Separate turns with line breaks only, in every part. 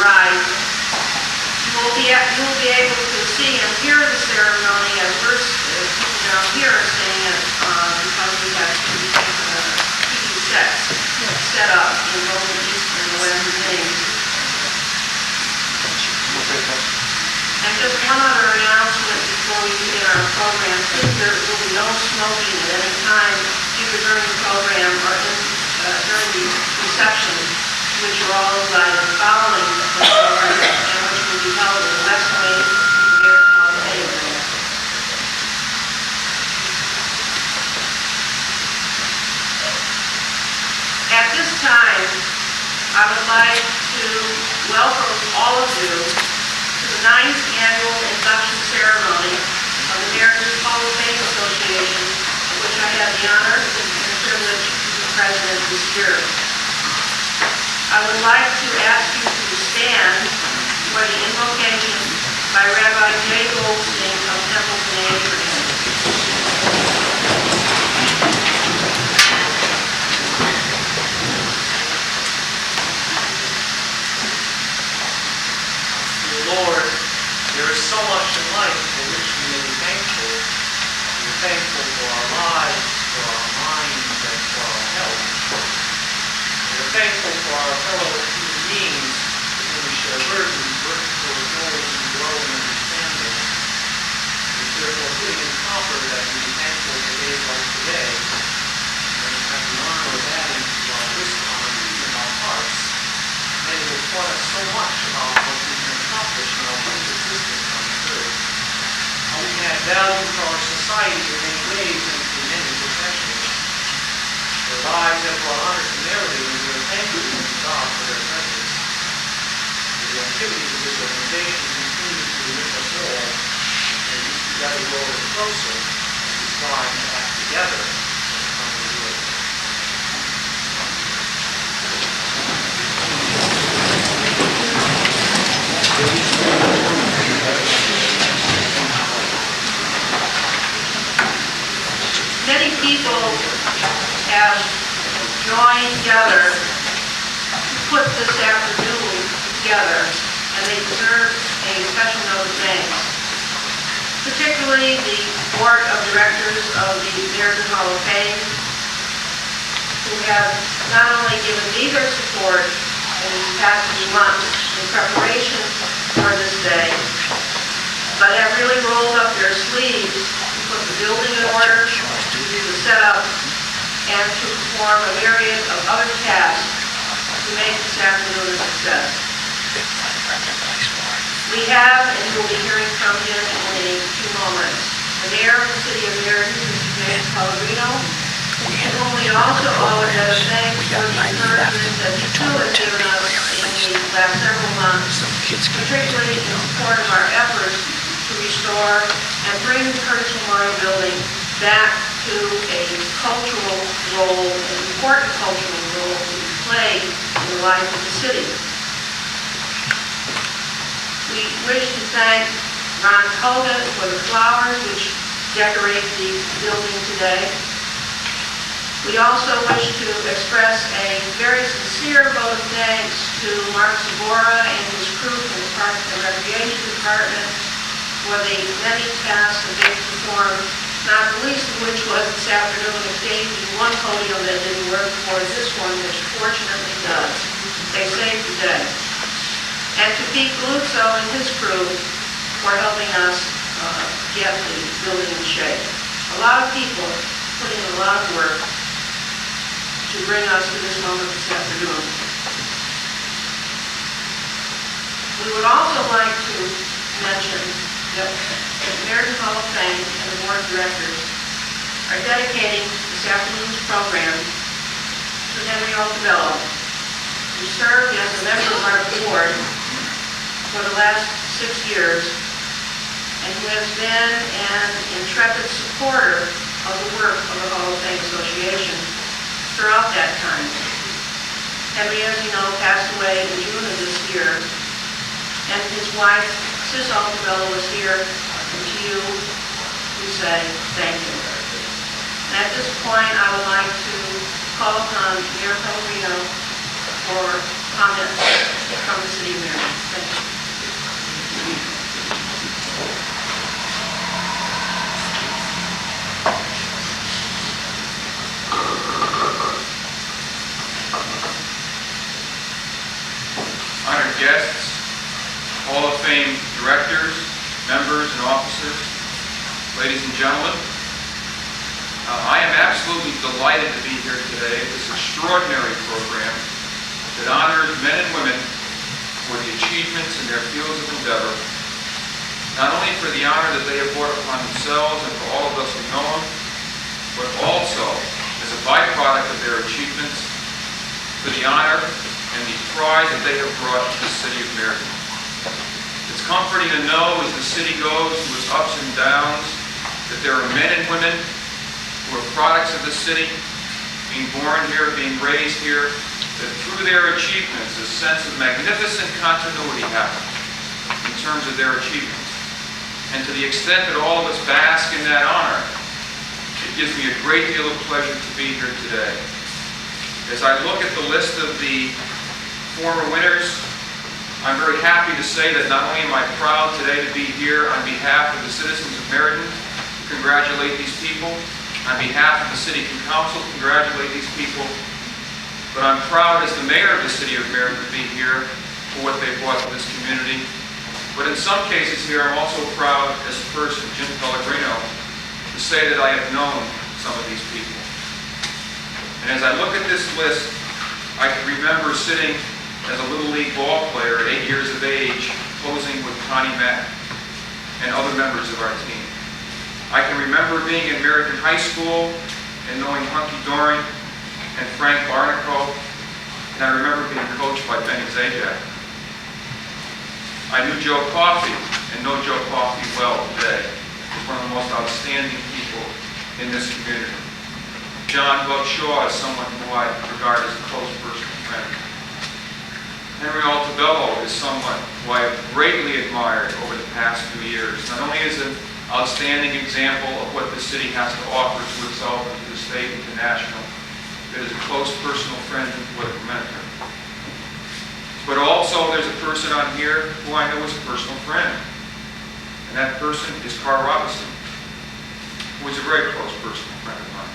right, you will be able to see and hear the ceremony as people down here are seeing it because we have TV sets set up in both the east and the west wings. And just one other announcement before we begin our program. Please, there will be no smoking at any time, either during the program or during the reception, which are all invited following the program, and which will be held in the West Wing of the Meriden Hall of Fame. At this time, I would like to welcome all of you to the 9th Annual Induction Ceremony of the Meriden Hall of Fame Association, of which I have the honor and the privilege to be president this year. I would like to ask you to stand for the invocation by Rabbi J. Goldstein of Templeton, Abraham.
Lord, there is so much in life for which we may be thankful. We're thankful for our lives, for our minds, and for our health. We're thankful for our fellow human beings with whom we share burdens, working towards knowledge and growing understanding. It's therefore fitting and proper that we be thankful for days like today, and have the honor of adding to our list of honors in our hearts. Many who have taught us so much about what we can accomplish in our brief existence on this earth. How we can add value to our society in many ways and through many professions. Their lives have brought honor to Meriden, and we are thankful to God for their presence. The activities of this organization continue to enrich us all, and we together grow closer as we strive to act together for the common good.
Many people have joined together to put this afternoon together, and they deserve a special note of thanks. Particularly the Board of Directors of the Meriden Hall of Fame, who have not only given me their support in these past few months in preparation for this day, but have really rolled up their sleeves to put the building in order, to do the setup, and to perform a myriad of other tasks to make this afternoon a success. We have, and you will be hearing from him in a few moments, the Mayor of the City of Meriden, Mr. James Pellegrino, and whom we also owe a debt of thanks for the encouragement that he too has given us in the last several months, particularly in support of our efforts to restore and bring the Curtis Memorial Building back to a cultural role, an important cultural role to play in the life of the city. We wish to thank Ron Koga for the flowers which decorate the building today. We also wish to express a very sincere vote of thanks to Mark Zabora and his crew from the Park and Recreation Department for the many tasks that they performed, not the least of which was this afternoon exchanging one podium that didn't work for this one, which fortunately does. They saved the day. And to Pete Galuzzo and his crew for helping us get the building in shape. A lot of people put in a lot of work to bring us to this moment this afternoon. We would also like to mention that the Meriden Hall of Fame and the Board of Directors are dedicating this afternoon's program to Henry Altobello, who served as a member of our board for the last 6 years and who has been an intrepid supporter of the work of the Hall of Fame Association throughout that time. Henry, as you know, passed away in June of this year, and his wife, Sis Altobello, was here, and to you, we say thank you. And at this point, I would like to call upon Mayor Pellegrino for comments from the city of Meriden. Thank you.
Honored guests, Hall of Fame directors, members, and officers, ladies and gentlemen, I am absolutely delighted to be here today at this extraordinary program that honors men and women for the achievements in their fields of endeavor, not only for the honor that they have brought upon themselves and for all of us who know them, but also as a byproduct of their achievements for the honor and the pride that they have brought to the city of Meriden. It's comforting to know as the city goes through its ups and downs that there are men and women who are products of the city, being born here, being raised here, that through their achievements a sense of magnificent continuity happens in terms of their achievements. And to the extent that all of us bask in that honor, it gives me a great deal of pleasure to be here today. As I look at the list of the former winners, I'm very happy to say that not only am I proud today to be here on behalf of the citizens of Meriden to congratulate these people, on behalf of the City Council to congratulate these people, but I'm proud as the mayor of the city of Meriden to be here for what they've brought to this community. But in some cases here, I'm also proud as a person, Jim Pellegrino, to say that I have known some of these people. And as I look at this list, I can remember sitting as a Little League ball player at 8 years of age, posing with Connie Mack and other members of our team. I can remember being in Meriden High School and knowing Hunky Doring and Frank Barnaco, and I remember being coached by Benny Zajac. I knew Joe Coffey and know Joe Coffey well today. He's one of the most outstanding people in this community. John Buck Shaw is someone who I regard as a close personal friend. Henry Altabello is someone who I have greatly admired over the past few years, not only as an outstanding example of what the city has to offer to itself and to the state and to national, but as a close personal friend and political mentor. But also there's a person on here who I know is a personal friend, and that person is Carl Robinson, who is a very close personal friend of mine.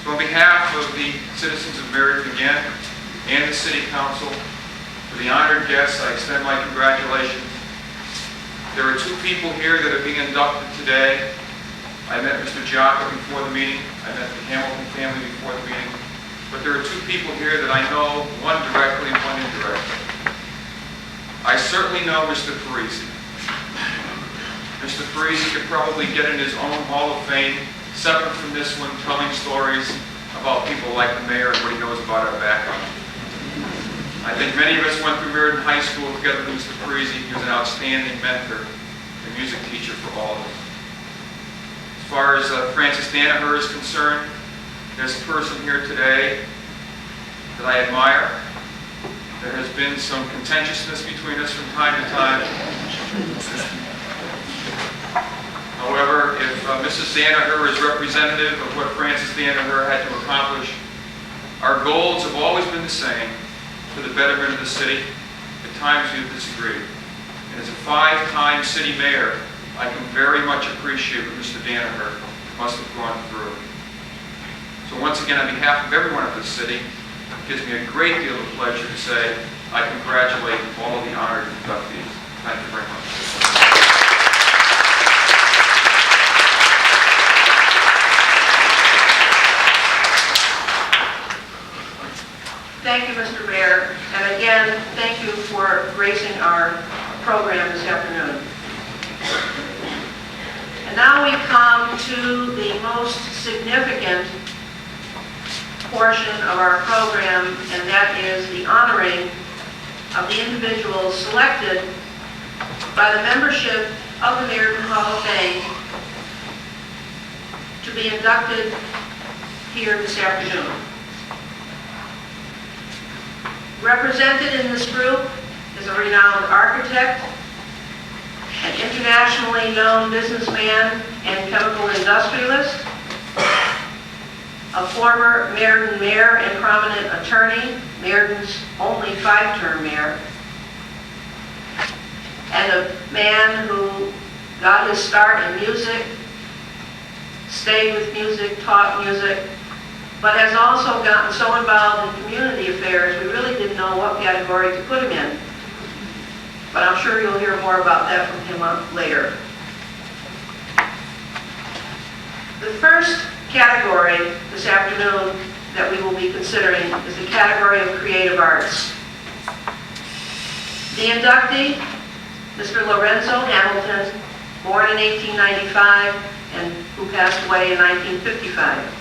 So on behalf of the citizens of Meriden again, and the City Council, for the honored guests, I extend my congratulations. There are two people here that are being inducted today. I met Mr. Giacco before the meeting. I met the Hamilton family before the meeting. But there are two people here that I know, one directly and one indirectly. I certainly know Mr. Parisi. Mr. Parisi could probably get in his own Hall of Fame, separate from this one, telling stories about people like the mayor and what he knows about our background. I think many of us went through Meriden High School together with Mr. Parisi. He was an outstanding mentor and music teacher for all of us. As far as Francis Danaher is concerned, there's a person here today that I admire. There has been some contentiousness between us from time to time. However, if Mrs. Danaher is representative of what Francis Danaher had to accomplish, our goals have always been the same, for the betterment of the city. At times we have disagreed. And as a 5-time city mayor, I can very much appreciate what Mr. Danaher must have gone through. So once again, on behalf of everyone at the city, it gives me a great deal of pleasure to say I congratulate all of the honored inductees. Thank you very much.
Thank you, Mr. Mayor, and again, thank you for gracing our program this afternoon. And now we come to the most significant portion of our program, and that is the honoring of the individuals selected by the membership of the Meriden Hall of Fame to be inducted here this afternoon. Represented in this group is a renowned architect, an internationally known businessman and chemical industrialist, a former Meriden mayor and prominent attorney, Meriden's only 5-term mayor, and a man who got his start in music, stayed with music, taught music, but has also gotten so involved in community affairs, we really didn't know what category to put him in. But I'm sure you'll hear more about that from him later. The first category this afternoon that we will be considering is the category of creative arts. The inductee, Mr. Lorenzo Hamilton, born in 1895 and who passed away in 1955.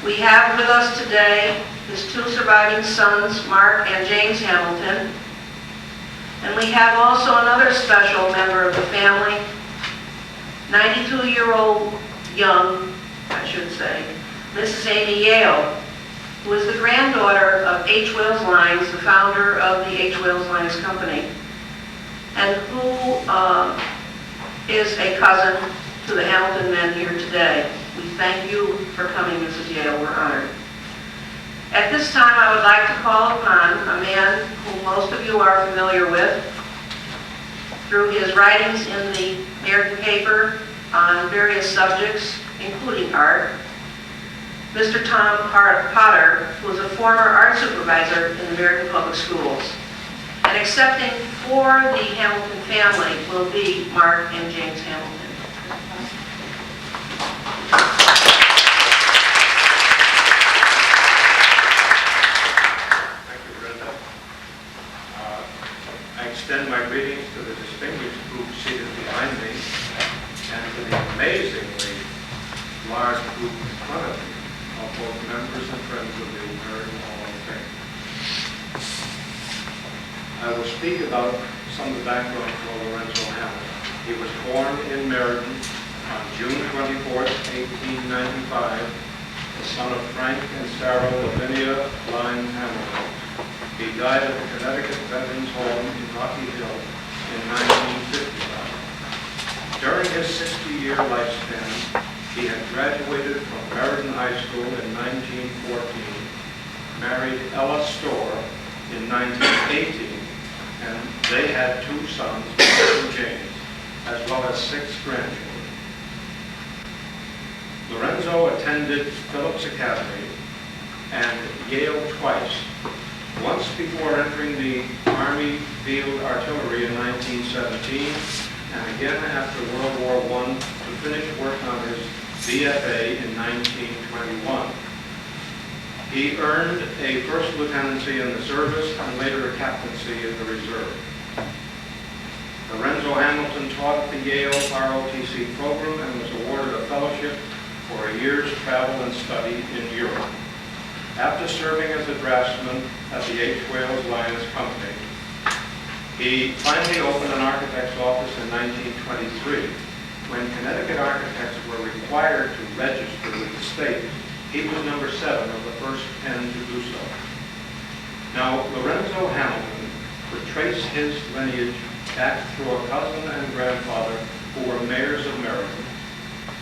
We have with us today his 2 surviving sons, Mark and James Hamilton, and we have also another special member of the family, 92-year-old young, I should say, Mrs. Amy Yale, who is the granddaughter of H. Wales Lines, the founder of the H. Wales Lines Company, and who is a cousin to the Hamilton men here today. We thank you for coming, Mrs. Yale. We're honored. At this time, I would like to call upon a man who most of you are familiar with through his writings in the Meriden paper on various subjects, including art, Mr. Tom Potter, who is a former art supervisor in the Meriden Public Schools. And accepting for the Hamilton family will be Mark and James Hamilton.
I extend my greetings to the distinguished group seated behind me and to the amazingly large group in front of me of both members and friends of the Meriden Hall of Fame. I will speak about some of the background for Lorenzo Hamilton. He was born in Meriden on June 24, 1895, the son of Frank and Sarah Lavinia Lyme Hamilton. He died at the Connecticut Veterans Home in Rocky Hill in 1955. During his 60-year lifespan, he had graduated from Meriden High School in 1914, married Ella Storr in 1918, and they had 2 sons, Mark and James, as well as 6 grandchildren. Lorenzo attended Phillips Academy and Yale twice, once before entering the Army Field Artillery in 1917, and again after World War I to finish work on his BFA in 1921. He earned a first lieutenancy in the service and later a captaincy in the reserve. Lorenzo Hamilton taught at the Yale ROTC program and was awarded a fellowship for a year's travel and study in Europe. After serving as a draftsman at the H. Wales Lines Company, he finally opened an architect's office in 1923. When Connecticut architects were required to register with the state, he was number 7 of the first 10 to do so. Now, Lorenzo Hamilton would trace his lineage back through a cousin and grandfather who were mayors of Meriden,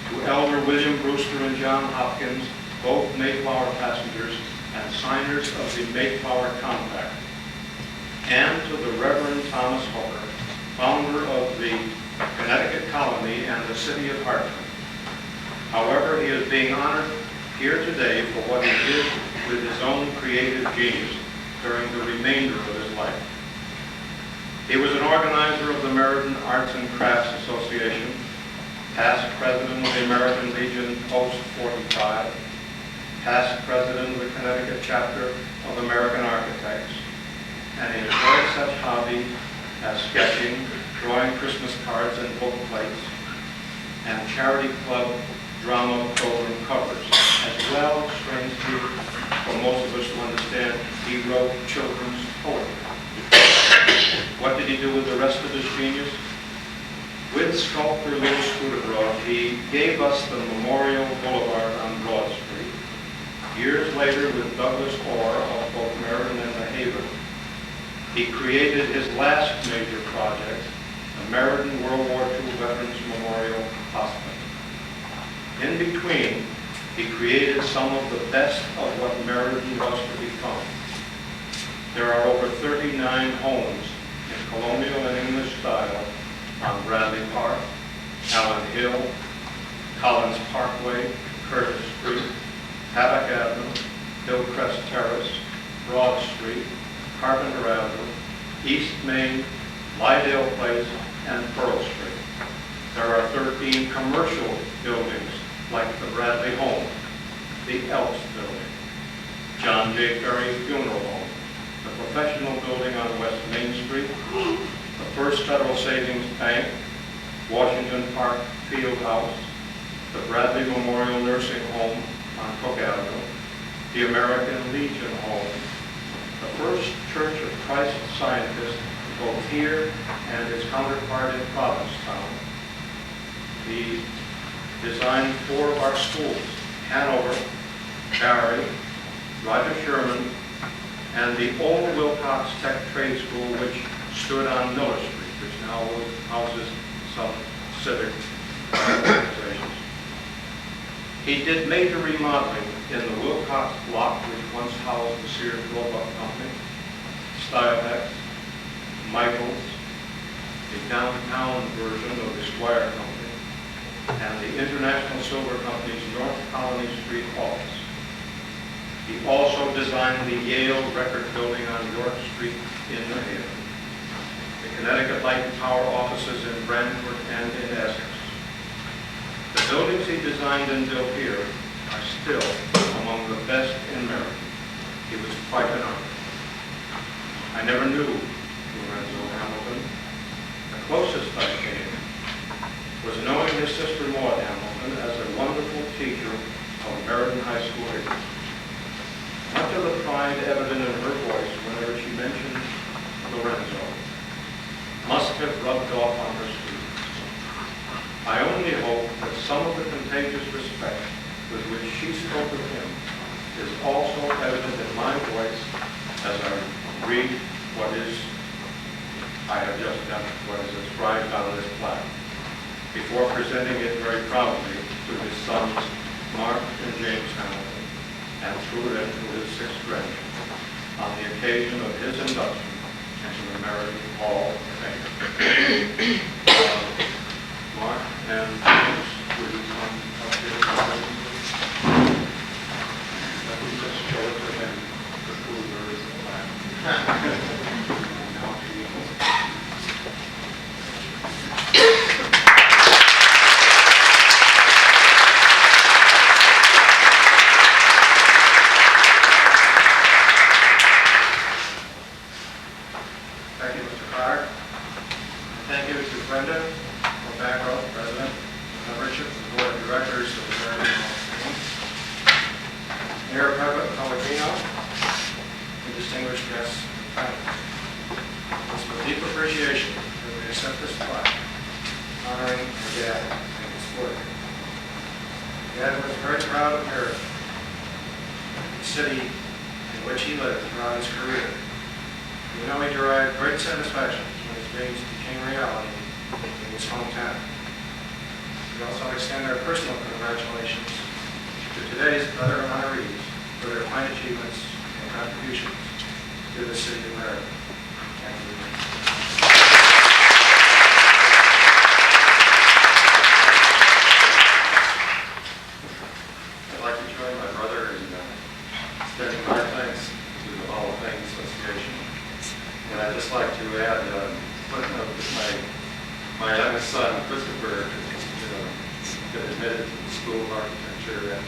to Elder William Brewster and John Hopkins, both Mayflower passengers and signers of the Mayflower Compact, and to the Reverend Thomas Hooker, founder of the Connecticut Colony and the city of Hartford. However, he is being honored here today for what he did with his own creative genius during the remainder of his life. He was an organizer of the Meriden Arts and Crafts Association, past president of the American Legion Post 45, past president of the Connecticut chapter of American Architects, and he enjoyed such hobbies as sketching, drawing Christmas cards and book plates, and charity club drama program covers. As well, strangely, for most of us to understand, he wrote children's poetry. What did he do with the rest of his genius? With sculptor Louis Scudebrough, he gave us the Memorial Boulevard on Broad Street. Years later, with Douglas Orr of both Meriden and the Haven, he created his last major project, the Meriden World War II Veterans Memorial Hospital. In between, He created some of the best of what Meriden was to become. There are over 39 homes in colonial and English style on Bradley Park, Allen Hill, Collins Parkway, Curtis Street, Paddock Avenue, Hillcrest Terrace, Broad Street, Carpenter Avenue, East Main, Lydale Place, and Pearl Street. There are 13 commercial buildings like the Bradley Home, the Elks Building, John J. Ferry Funeral Home, the professional building on West Main Street, the First Federal Savings Bank, Washington Park Field House, the Bradley Memorial Nursing Home on Cook Avenue, the American Legion Home, the First Church of Christ Scientist, both here and its counterpart in Provincetown. He designed 4 of our schools, Hanover, Barry, Roger Sherman, and the old Wilcox Tech Trade School, which stood on Miller Street, which now houses some civic organizations. He did major remodeling in the Wilcox block, which once housed the Sears Roebuck Company, Stylex, Michaels, the downtown version of the Squire Company, and the International Silver Company's North Colony Street office. He also designed the Yale Record Building on York Street in New Haven, the Connecticut Light and Power offices in Brantford and in Essex. The buildings he designed and built here are still among the best in America. He was quite an artist. I never knew Lorenzo Hamilton. The closest I came was knowing his sister Maud Hamilton as a wonderful teacher of Meriden High School here. Much of the pride evident in her voice whenever she mentioned Lorenzo must have rubbed off on her students. I only hope that some of the contagious respect with which she spoke of him is also evident in my voice as I read what I have just done, what is inscribed on this plaque, before presenting it very proudly to his sons, Mark and James Hamilton, and through them to his 6th grandchildren, on the occasion of his induction into the Meriden Hall of Fame. Mark and James, will you come up here? Let me just show it to them, the food there is the plaque. Now to you. Thank you, Mr. Carr. Thank you to Brenda O'Bacro, President, membership of the Board of Directors of the Meriden Hall of Fame, Mayor Pellegrino, and distinguished guests and panelists. It's with deep appreciation that we accept this plaque, honoring our dad and his work. Dad was very proud of Meriden, the city in which he lived throughout his career. We know he derived great satisfaction when his dreams became reality in his hometown. We also extend our personal congratulations to today's other honorees for their fine achievements and contributions to the city of Meriden. Thank you. I'd like to join my brother in extending my thanks to the Hall of Fame Association. And I'd just like to add a footnote that my youngest son, Christopher, has been admitted to the School of Architecture at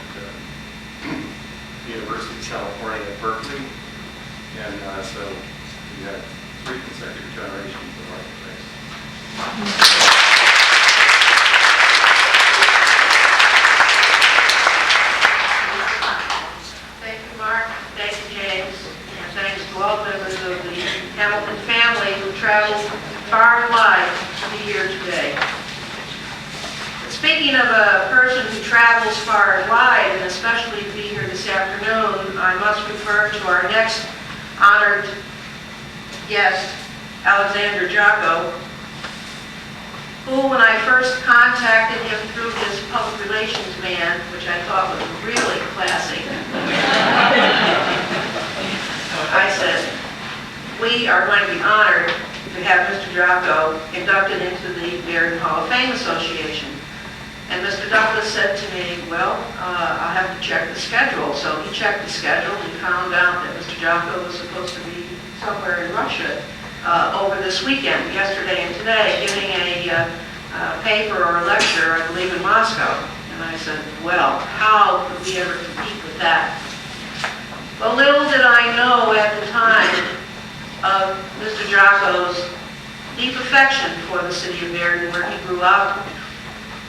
the University of California at Berkeley. And so we have 3 consecutive generations of architects.
Thank you, Mark. Thank you, James. And thanks to all members of the Hamilton family who traveled far and wide to be here today. Speaking of a person who travels far and wide, and especially to be here this afternoon, I must refer to our next honored guest, Alexander Giacco, who fool when I first contacted him through his public relations man, which I thought was really classy. I said, we are going to be honored to have Mr. Giacco inducted into the Meriden Hall of Fame Association. And Mr. Douglas said to me, well, I'll have to check the schedule. So he checked the schedule. He found out that Mr. Giacco was supposed to be somewhere in Russia over this weekend, yesterday and today, giving a paper or a lecture, I believe, in Moscow. And I said, well, how could we ever compete with that? Well, little did I know at the time of Mr. Giacco's deep affection for the city of Meriden, where he grew up,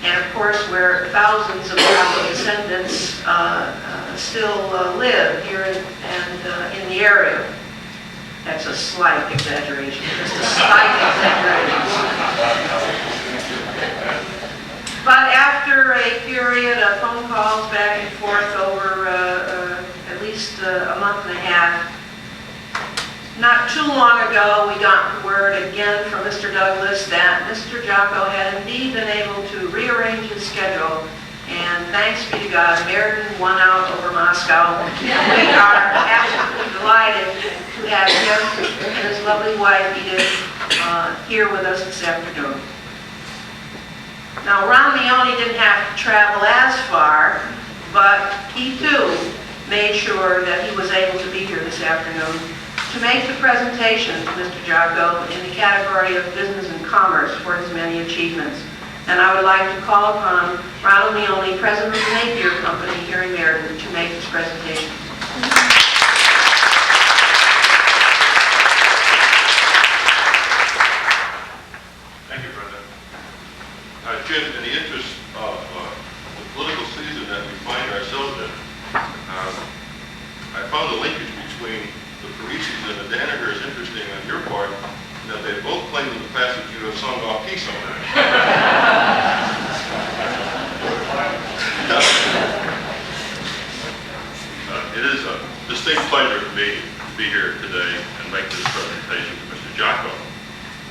and of course where thousands of Giacco descendants still live here in the area. That's a slight exaggeration, just a slight exaggeration. But after a period of phone calls back and forth over at least a month and a half, not too long ago, we got the word again from Mr. Douglas that Mr. Giacco had indeed been able to rearrange his schedule, and thanks be to God, Meriden won out over Moscow. We are absolutely delighted to have him and his lovely wife, Edith, here with us this afternoon. Now, Ron Leone didn't have to travel as far, but he too made sure that he was able to be here this afternoon to make the presentation to Mr. Giacco in the category of business and commerce for his many achievements. And I would like to call upon Ronald Leone, president of the Napier Company here in Meriden, to make this presentation.
Thank you, Brenda. Jim, in the interest of the political season that we find ourselves in, I found the linkage between the Parisis and the Danahers interesting on your part, that they both claim in the past that you have sung off key somewhere. It is a distinct pleasure for me to be here today and make this presentation to Mr. Giacco.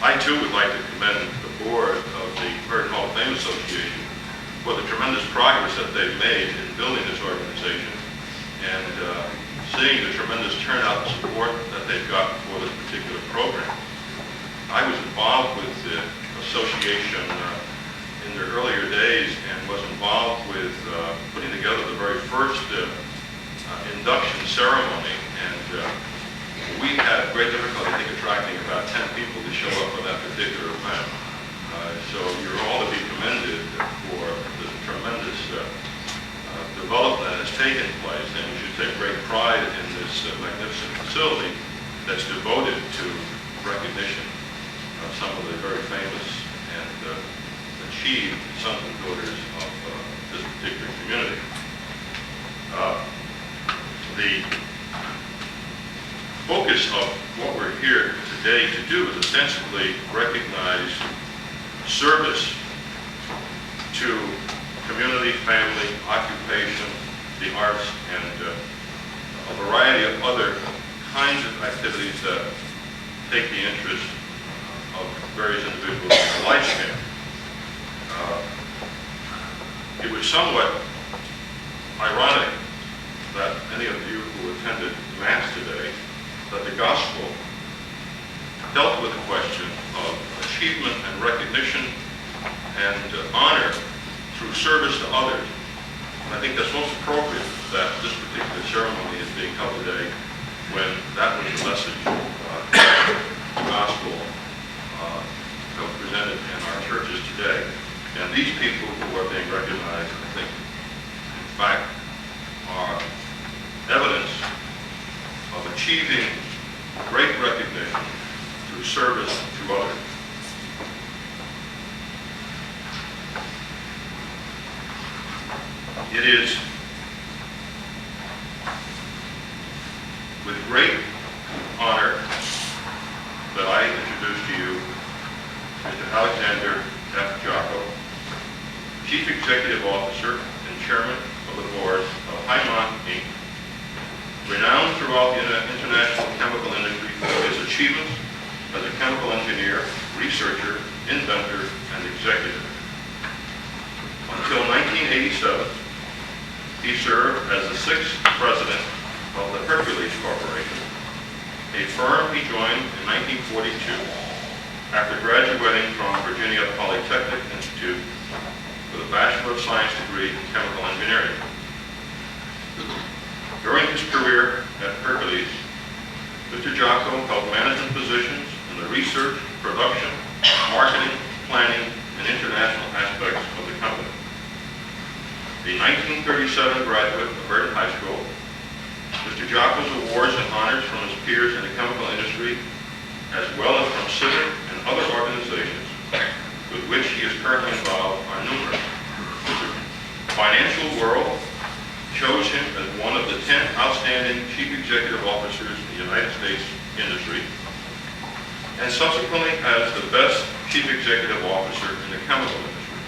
I too would like to commend the board of the Meriden Hall of Fame Association for the tremendous progress that they've made in building this organization and seeing the tremendous turnout and support that they've got for this particular program. I was involved with the association in their earlier days and was involved with putting together the very first induction ceremony, and we had great difficulty, I think, attracting about 10 people to show up for that particular event. So you're all to be commended for the tremendous development that has taken place, and we should take great pride in this magnificent facility that's devoted to recognition of some of the very famous and achieved sons and daughters of this particular community. The focus of what we're here today to do is ostensibly recognize service to community, family, occupation, the arts, and a variety of other kinds of activities that take the interest of various individuals in their lifespan. It was somewhat ironic that any of you who attended Mass today, that the gospel dealt with the question of achievement and recognition and honor through service to others. And I think that's most appropriate that this particular ceremony is being held today when that was the message the gospel presented in our churches today. And these people who are being recognized, I think, in fact, are evidence of achieving great recognition through service to others. It is with great honor that I introduce to you Mr. Alexander F. Giacco, Chief Executive Officer and Chairman of the Board of Highmont, Inc., renowned throughout the international chemical industry for his achievements as a chemical engineer, researcher, inventor, and executive. Until 1987, he served as the 6th president of the Hercules Corporation, a firm he joined in 1942 after graduating from Virginia Polytechnic Institute with a Bachelor of Science degree in chemical engineering. During his career at Hercules, Mr. Giacco held management positions in the research, production, marketing, planning, and international aspects of the company. A 1937 graduate of Meriden High School, Mr. Giacco's awards and honors from his peers in the chemical industry, as well as from civic and other organizations with which he is currently involved, are numerous. Financial World chose him as one of the 10 outstanding chief executive officers in the United States industry, and subsequently as the best chief executive officer in the chemical industry.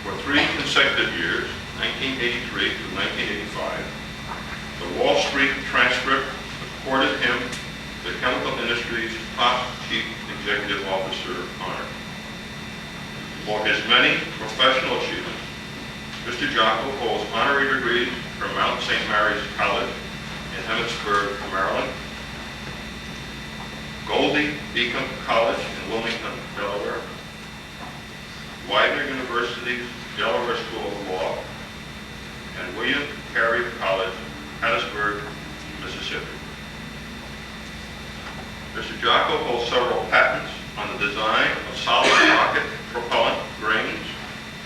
For 3 consecutive years, 1983 to 1985, the Wall Street Transcript accorded him the chemical industry's top chief executive officer honor. For his many professional achievements, Mr. Giacco holds honorary degrees from Mount St. Mary's College in Emmitsburg, Maryland, Goldie Beacom College in Wilmington, Delaware, Widener University's Delaware School of Law, and William Carey College, Hattiesburg, Mississippi. Mr. Giacco holds several patents on the design of solid rocket propellant grains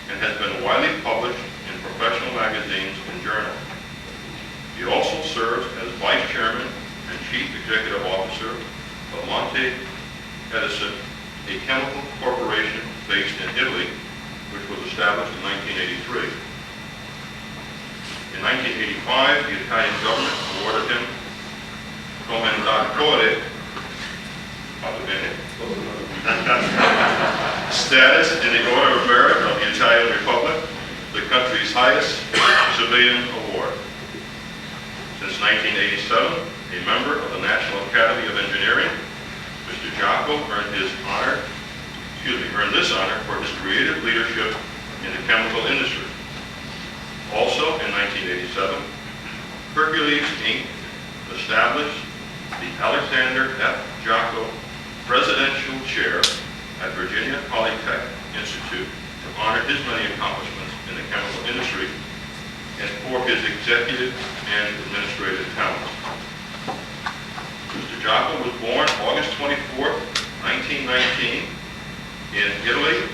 and has been widely published in professional magazines and journals. He also serves as Vice Chairman and Chief Executive Officer of Monte Edison, a chemical corporation based in Italy, which was established in 1983. In 1985, the Italian government awarded him Commendatore status in the Order of Merit of the Italian Republic, the country's highest civilian award. Since 1987, a member of the National Academy of Engineering, Mr. Giacco earned this honor for his creative leadership in the chemical industry. Also in 1987, Hercules Inc. established the Alexander F. Giacco Presidential Chair at Virginia Polytechnic Institute to honor his many accomplishments in the chemical industry and for his executive and administrative talents. Mr. Giacco was born August 24, 1919 in Italy,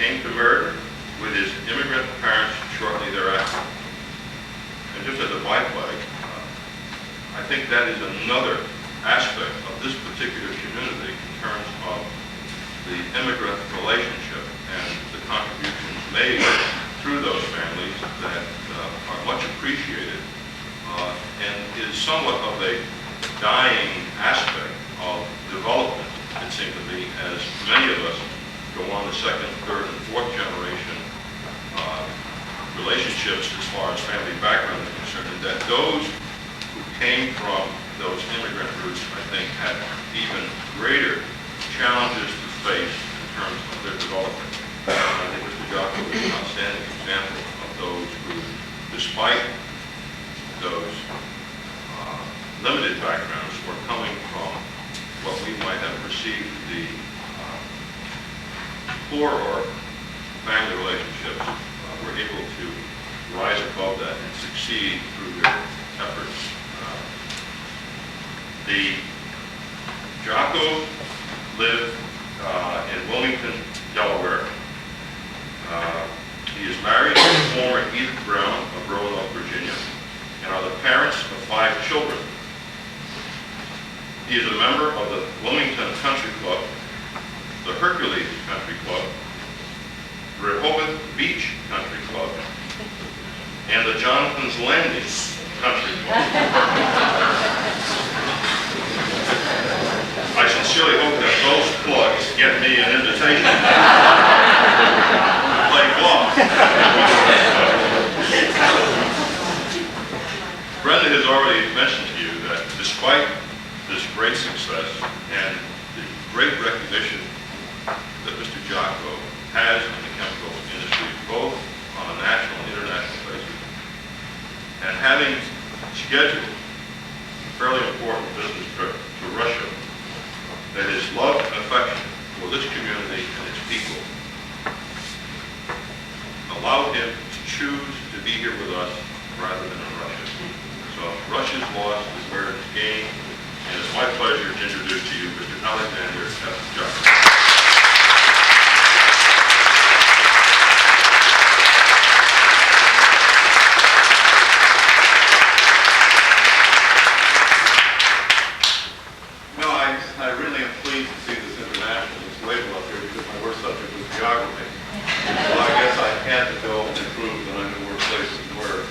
came to Meriden with his immigrant parents shortly thereafter. And just as a byplay, I think that is another aspect of this particular community in terms of the immigrant relationship and the contributions made through those families that are much appreciated and is somewhat of a dying aspect of development, it seems to me, as many of us go on to second, third, and fourth generation relationships as far as family background is concerned, and that those who came from those immigrant roots, I think, had even greater challenges to face in terms of their development. I think Mr. Giacco is an outstanding example of those who, despite those limited backgrounds, were coming from what we might have perceived to be poorer family relationships, were able to rise above that and succeed through their efforts. The Giaccos live in Wilmington, Delaware. He is married to former Edith Brown of Roanoke, Virginia, and are the parents of 5 children. He is a member of the Wilmington Country Club, the Hercules Country Club, Rehoboth Beach Country Club, and the Jonathan's Landing Country Club. I sincerely hope that those plugs get me an invitation to play golf. Brenda has already mentioned to you that despite this great success and the great recognition that Mr. Giacco has in the chemical industry, both on a national and international basis, and having scheduled a fairly important business trip to Russia, that his love and affection for this community and its people allowed him to choose to be here with us rather than in Russia. So Russia's loss is Meriden's gain, and it's my pleasure to introduce to you Mr. Alexander F. Giacco.
I really am pleased to see this internationalist label up here because my worst subject was geography. So I guess I had to go and prove that I knew where places were.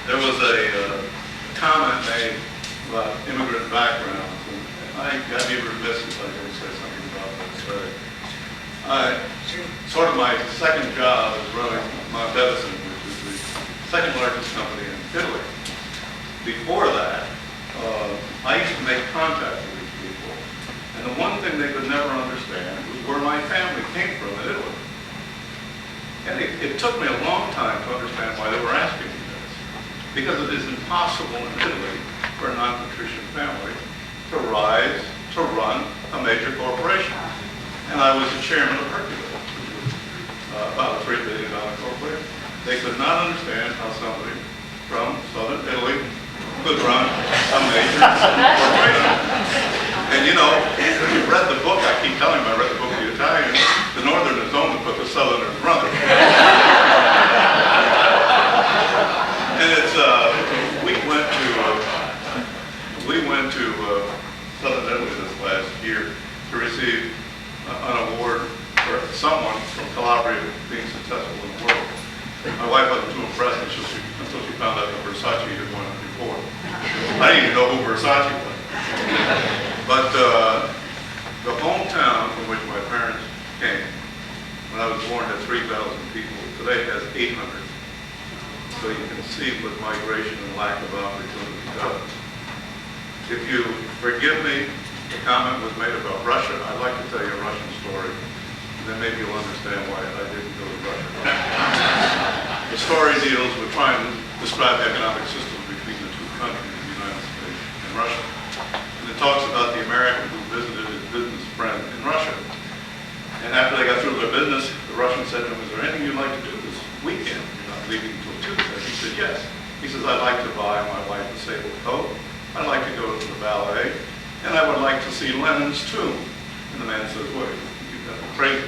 There was a comment made about immigrant backgrounds, and I'd be remiss if I didn't say something about that. Sort of my second job is running Mount Edison, which is the second largest company in Italy. Before that, I used to make contact with these people, and the one thing they could never understand was where my family came from in Italy. And it took me a long time to understand why they were asking me this, because it is impossible in Italy for a non-patrician family to rise to run a major corporation. And I was the chairman of Hercules, which was about a $3 billion corporation. They could not understand how somebody from southern Italy could run a major corporation. And you know, if you've read the book, I keep telling them I read the book of the Italians, the Northerners own the book, the Southerners run it. And it's, we went to Southern Italy this last year to receive an award for someone from Calabria being successful in the world. My wife wasn't too impressed until she found out that Versace had won it before. I didn't even know who Versace was. But the hometown from which my parents came, when I was born, had 3,000 people. Today it has 800. So you can see what migration and lack of opportunity does. If you forgive me, the comment was made about Russia. I'd like to tell you a Russian story. Then maybe you'll understand why I didn't go to Russia. The story deals with trying to describe the economic system between the two countries, the United States and Russia. And it talks about the American who visited his business friend in Russia. And after they got through their business, the Russian said to him, "Is there anything you'd like to do this weekend? You're not leaving until Tuesday." He said, "Yes." He says, "I'd like to buy my wife a sable coat. I'd like to go to the ballet. And I would like to see Lenin's tomb." And the man says, "Wait, you've got to be crazy.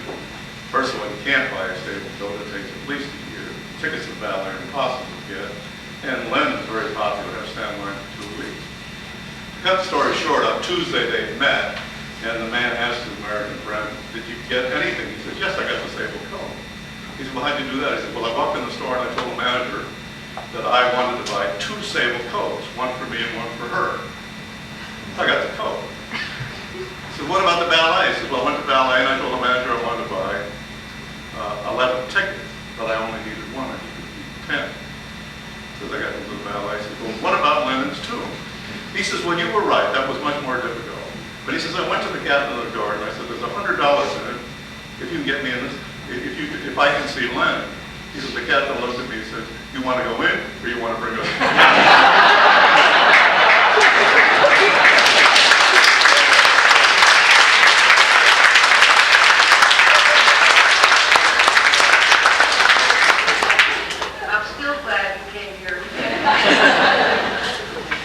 First of all, you can't buy a sable coat. It takes at least a year. Tickets to the ballet are impossible to get. And Lenin's very popular. Have stand line for 2 weeks." To cut the story short, on Tuesday they met, and the man asked his American friend, "Did you get anything?" He said, "Yes, I got the sable coat." He said, "Well, how'd you do that?" He said, "Well, I walked in the store and I told the manager that I wanted to buy 2 sable coats, one for me and one for her. I got the coat." He said, "What about the ballet?" He said, "Well, I went to ballet and I told the manager I wanted to buy 11 tickets, but I only needed one. I needed 10. He says, "I got to the ballet." He said, "Well, what about Lenin's tomb?" He says, "Well, you were right. That was much more difficult." But he says, "I went to the captain of the guard and I said, there's $100 in it if you can get me in this, if I can see Lenin." He says, the captain looked at me and said, "You want to go in or you want to bring us?"
I'm still glad you came here today.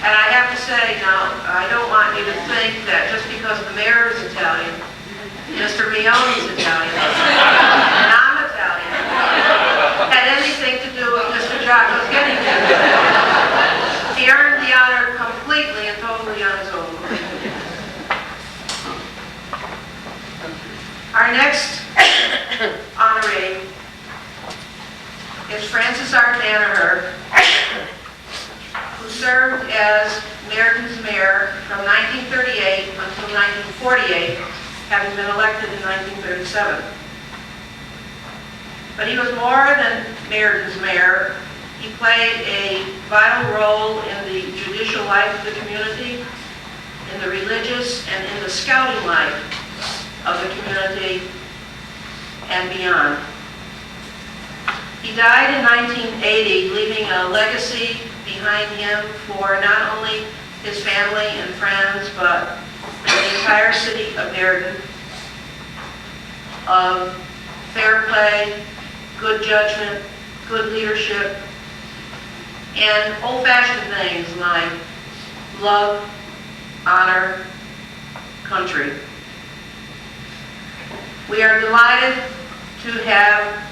And I have to say, now, I don't want you to think that just because the mayor is Italian, Mr. Mione's Italian, and I'm Italian, had anything to do with Mr. Giacco's getting here. He earned the honor completely and totally on his own. Our next honoree is Francis R. Danaher, who served as Meriden's mayor from 1938 until 1948, having been elected in 1937. But he was more than Meriden's mayor. He played a vital role in the judicial life of the community, in the religious, and in the scouting life. of the community and beyond. He died in 1980, leaving a legacy behind him for not only his family and friends, but the entire city of Meriden, of fair play, good judgment, good leadership, and old-fashioned things like love, honor, country. We are delighted to have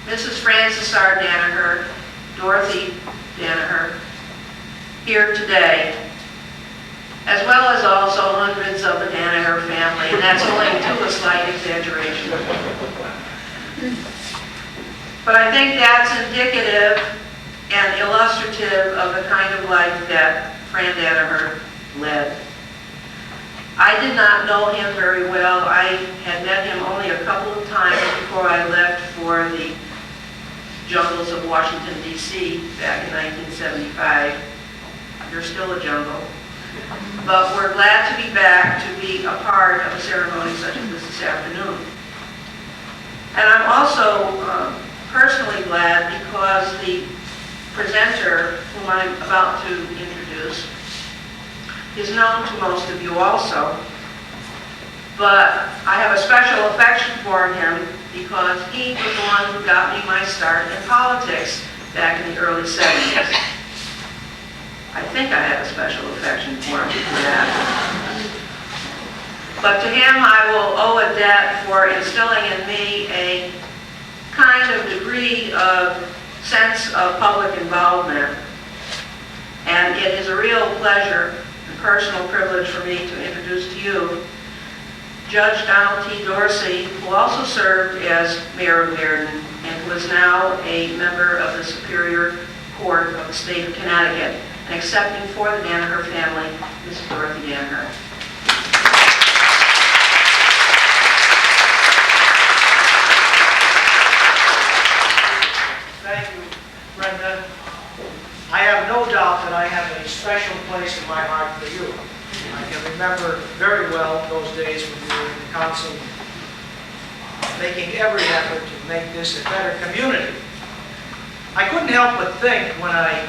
Mrs. Frances R. Danaher, Dorothy Danaher, here today, as well as also hundreds of the Danaher family, and that's only to a slight exaggeration. But I think that's indicative and illustrative of the kind of life that Fran Danaher led. I did not know him very well. I had met him only a couple of times before I left for the jungles of Washington, D.C. back in 1975. They're still a jungle. But we're glad to be back to be a part of a ceremony such as this afternoon. And I'm also personally glad because the presenter, whom I'm about to introduce, is known to most of you also. But I have a special affection for him because he was the one who got me my start in politics back in the early 70s. I think I have a special affection for him for that. But to him I will owe a debt for instilling in me a kind of degree of sense of public involvement. And it is a real pleasure and personal privilege for me to introduce to you Judge Donald T. Dorsey, who also served as Mayor of Meriden and who is now a member of the Superior Court of the State of Connecticut, and accepting for the Danaher family, Mrs. Dorothy Danaher.
Thank you, Brenda. I have no doubt that I have a special place in my heart for you. I can remember very well those days when you were in the council, making every effort to make this a better community. I couldn't help but think when I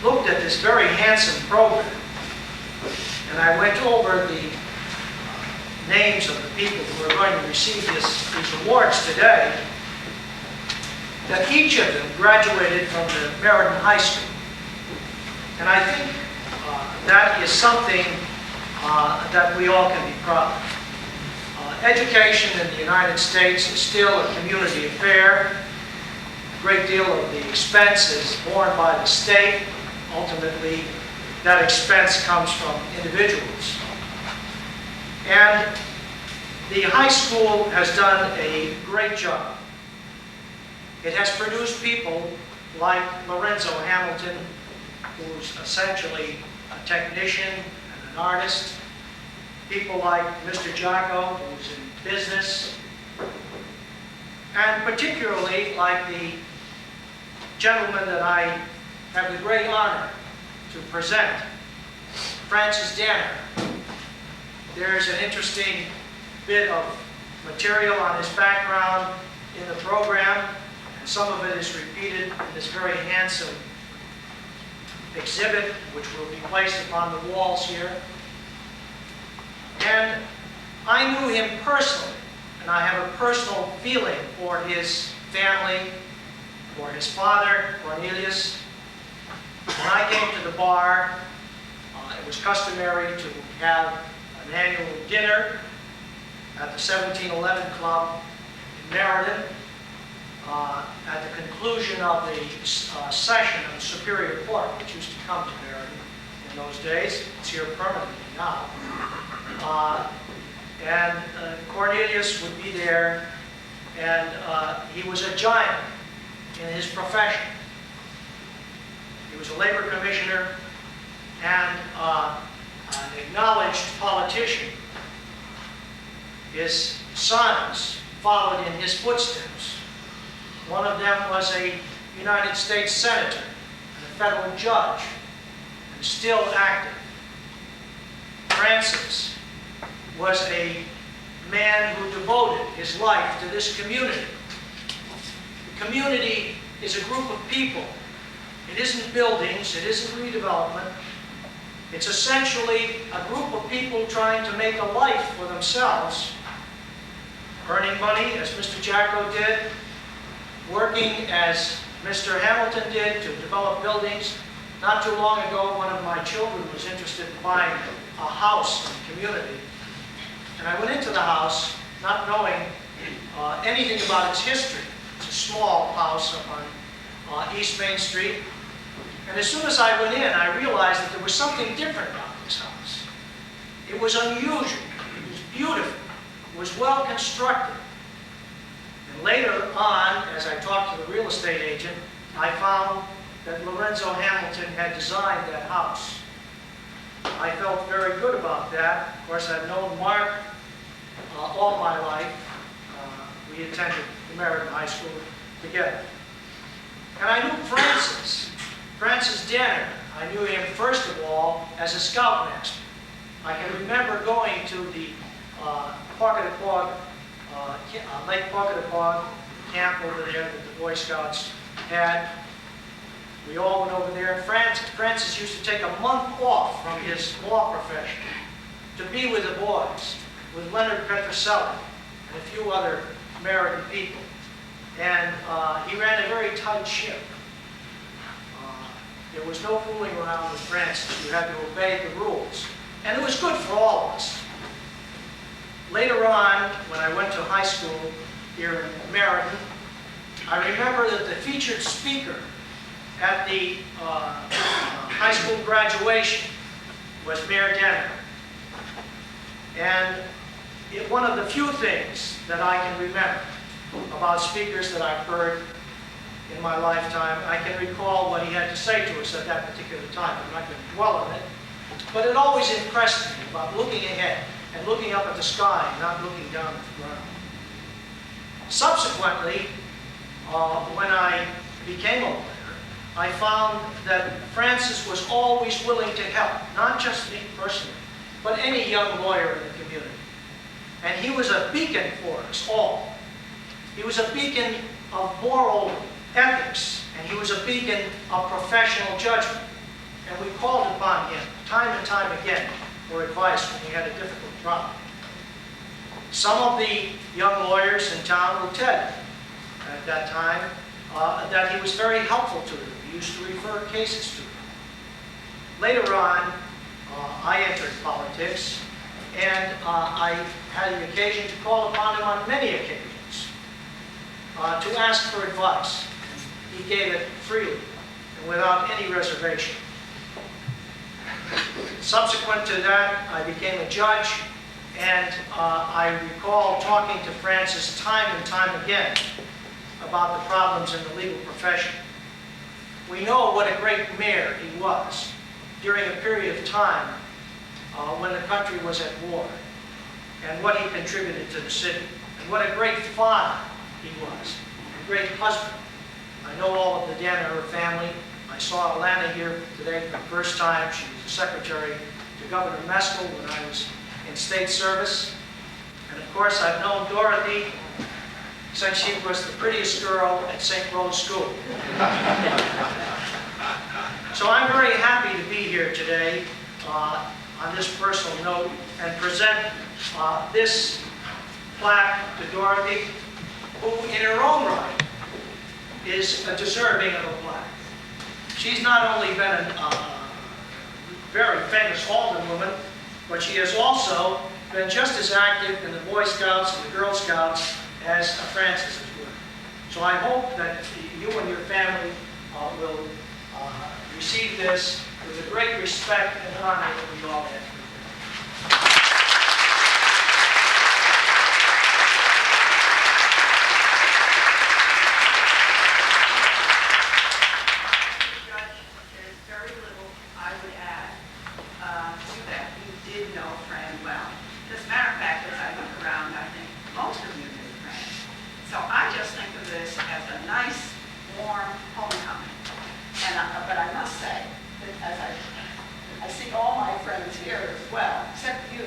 looked at this very handsome program, and I went over the names of the people who are going to receive these awards today, that each of them graduated from the Meriden High School. And I think that is something that we all can be proud of. Education in the United States is still a community affair. A great deal of the expense is borne by the state. Ultimately, that expense comes from individuals. And the high school has done a great job. It has produced people like Lorenzo Hamilton, who's essentially a technician and an artist. People like Mr. Giacco, who's in business. And particularly like the gentleman that I have the great honor to present, Frances Danaher. There's an interesting bit of material on his background in the program, and some of it is repeated in this very handsome exhibit, which will be placed upon the walls here. And I knew him personally, and I have a personal feeling for his family, for his father, Cornelius. When I came to the bar, it was customary to have an annual dinner at the 1711 Club in Meriden. At the conclusion of the session of the Superior Court, which used to come to Meriden in those days. It's here permanently now. And Cornelius would be there, and he was a giant in his profession. He was a labor commissioner and an acknowledged politician. His sons followed in his footsteps. One of them was a United States Senator and a federal judge, and still active. Frances was a man who devoted his life to this community. The community is a group of people. It isn't buildings, it isn't redevelopment. It's essentially a group of people trying to make a life for themselves, earning money, as Mr. Giacco did, working as Mr. Hamilton did to develop buildings. Not too long ago, one of my children was interested in buying a house in the community. And I went into the house not knowing anything about its history. It's a small house up on East Main Street. And as soon as I went in, I realized that there was something different about this house. It was unusual. It was beautiful. It was well constructed. And later on, as I talked to the real estate agent, I found that Lorenzo Hamilton had designed that house. I felt very good about that. Of course, I've known Mark all my life. We attended the Meriden High School together. And I knew Francis Danaher. I knew him, first of all, as a scoutmaster. I can remember going to the Lake Pocketapog camp over there that the Boy Scouts had. We all went over there, and Francis used to take a month off from his law profession to be with the boys, with Leonard Petroselli and a few other Meriden people. And he ran a very tight ship. There was no fooling around with Francis. You had to obey the rules. And it was good for all of us. Later on, when I went to high school here in Meriden, I remember that the featured speaker at the high school graduation was Mayor Danaher. And one of the few things that I can remember about speakers that I've heard in my lifetime, I can recall what he had to say to us at that particular time. I'm not going to dwell on it, but it always impressed me about looking ahead and looking up at the sky, not looking down at the ground. Subsequently, when I became a lawyer, I found that Francis was always willing to help, not just me personally, but any young lawyer in the community. And he was a beacon for us all. He was a beacon of moral ethics, and he was a beacon of professional judgment. And we called upon him time and time again for advice when we had a difficult problem. Some of the young lawyers in town will tell you at that time that he was very helpful to them. He used to refer cases to them. Later on, I entered politics, and I had the occasion to call upon him on many occasions to ask for advice. He gave it freely and without any reservation. Subsequent to that, I became a judge, and I recall talking to Francis time and time again about the problems in the legal profession. We know what a great mayor he was during a period of time when the country was at war, and what he contributed to the city, and what a great father he was, a great husband. I know all of the Danaher family. I saw Alana here today for the first time. She was the secretary to Governor Meskel when I was in state service. And of course, I've known Dorothy since she was the prettiest girl at St. Rose School. So I'm very happy to be here today on this personal note and present this plaque to Dorothy, who in her own right is deserving of a plaque. She's not only been a very famous alderwoman, but she has also been just as active in the Boy Scouts and the Girl Scouts as Francis were. So I hope that you and your family will receive this with the great respect and honor that we all have.
There's very little I would add to that. You did know Fran well. As a matter of fact, as I look around, I think most of you knew Fran. So I just think of this as a nice, warm homecoming. But I must say, that as I see all my friends here as well, except you.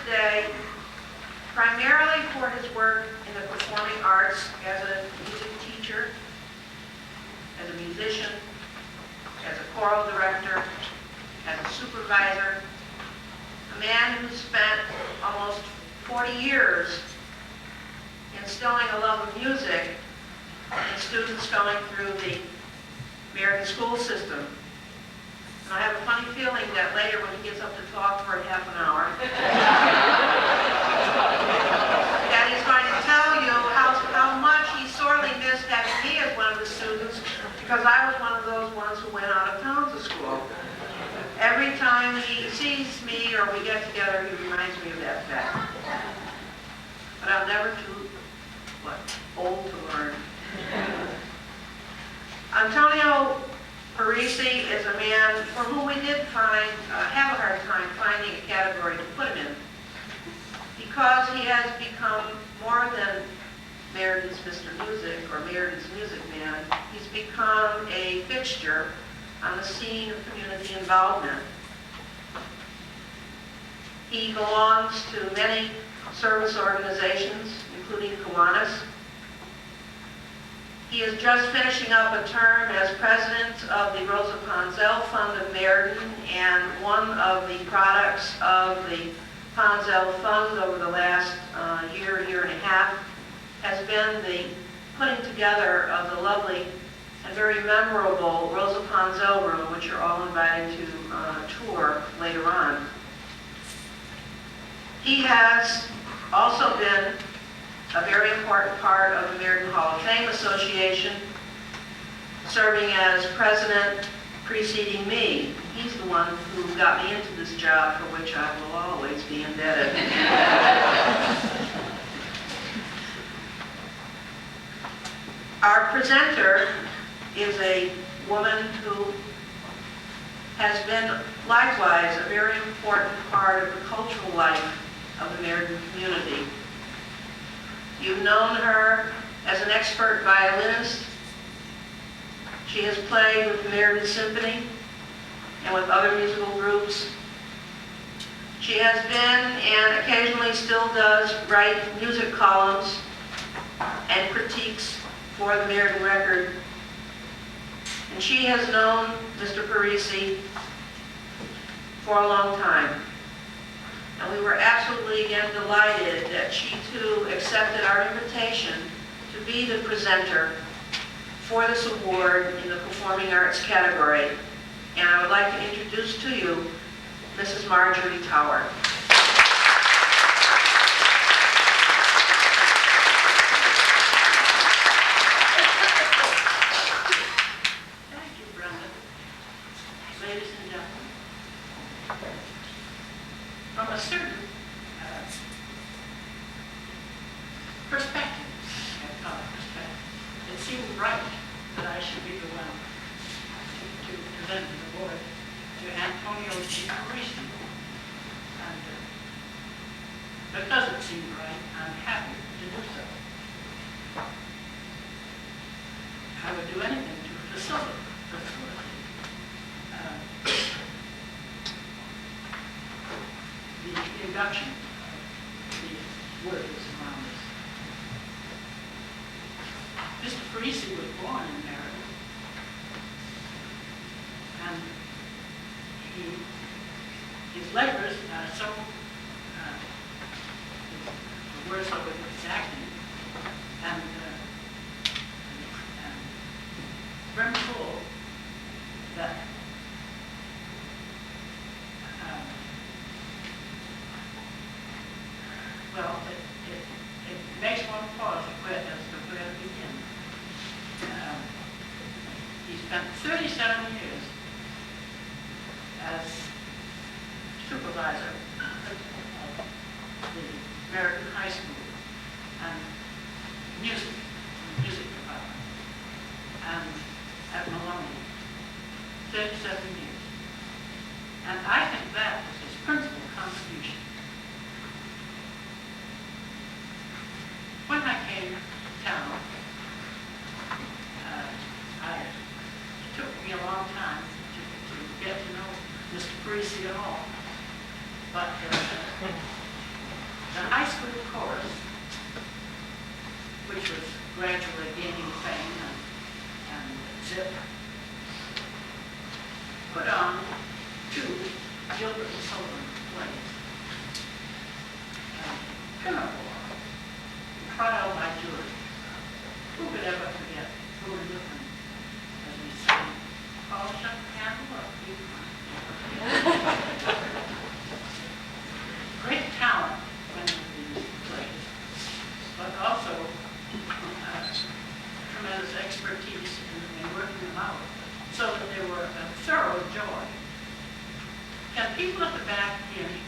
today primarily for his work in the performing arts as a music teacher, as a musician, as a choral director, as a supervisor, a man who spent almost 40 years instilling a love of music in students going through the Meriden school system. And I have a funny feeling that later when he gets up to talk for half an hour, that he's going to tell you how much he sorely missed having me as one of the students, because I was one of those ones who went out of town to school. Every time he sees me or we get together, he reminds me of that fact. But I'll never too old to learn. Antonio Parisi is a man for whom we did have a hard time finding a category to put him in, because he has become more than Meriden's Mr. Music or Meriden's Music Man. He's become a fixture on the scene of community involvement. He belongs to many service organizations, including Kiwanis. He is just finishing up a term as president of the Rosa Ponzel Fund of Meriden, and one of the products of the Ponzel Fund over the last year and a half has been the putting together of the lovely and very memorable Rosa Ponzel room, which you're all invited to tour later on. He has also been a very important part of the Meriden Hall of Fame Association, serving as president preceding me. He's the one who got me into this job, for which I will always be indebted. Our presenter is a woman who has been likewise a very important part of the cultural life of the Meriden community. You've known her as an expert violinist. She has played with the Meriden Symphony and with other musical groups. She has been, and occasionally still does, write music columns and critiques for the Meriden Record. And she has known Mr. Parisi for a long time. And we were absolutely, again, delighted that she, too, accepted our invitation to be the presenter for this award in the Performing Arts category. And I would like to introduce to you Mrs. Marjorie Tower.
Thank you, Brenda. Ladies and gentlemen, from a certain perspective, it seemed right that I should be the one to present the award to Antonio G. Parisi. And because it seemed right, I'm happy to do so. I would do anything to facilitate the induction of the words around this. Mr. Parisi was born in Meriden, and his letters are so, the words are exacting and brimful that well, it makes one pause as to where to begin. He spent 37 years as supervisor of the Meriden High School and music department, and at Maloney, 37 years. And I think that was his principal contribution. When I came to town, it took me a long time to get to know Mr. Parisi at all. But
The high school chorus, which was gradually gaining fame and zip, put on 2 Gilbert and Sullivan plays. Pinafore, Trial by Jury. Who could ever forget Louis Newton as he sang, "Oh, shut the candle up, you." Great talent went into these plays, but also tremendous expertise in working them out, so that they were a thorough joy. Can people at the back hear me?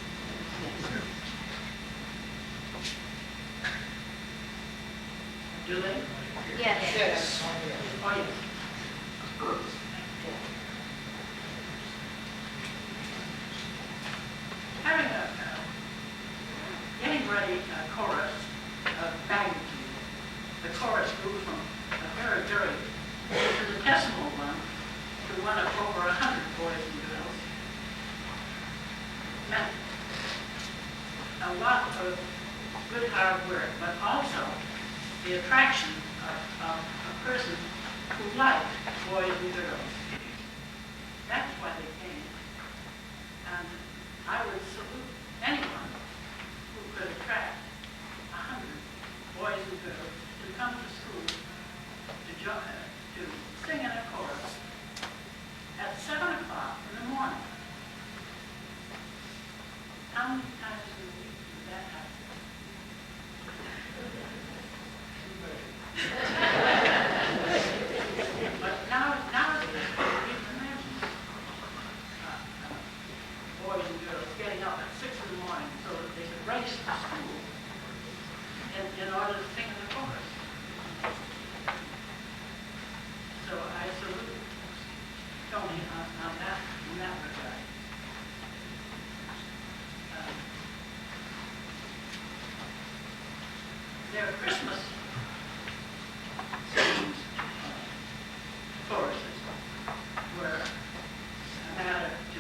Do they?
Yes.
Oh, yes. Having getting ready a chorus of magnitude, the chorus grew from a very infinitesimal one to one of over 100 boys and girls. Meant a lot of good hard work, but also the attraction of a person who liked boys and girls. That's why they came. And I would salute anyone who could attract 100 boys and girls to come to school to sing in a chorus at 7 o'clock in the morning. How many times a week did that happen? But nowadays, you can imagine boys and girls getting up at 6 in the morning so that they could race to school in order to sing in the chorus. So I salute Tony in that regard. Their Christmas songs, choruses, were a matter to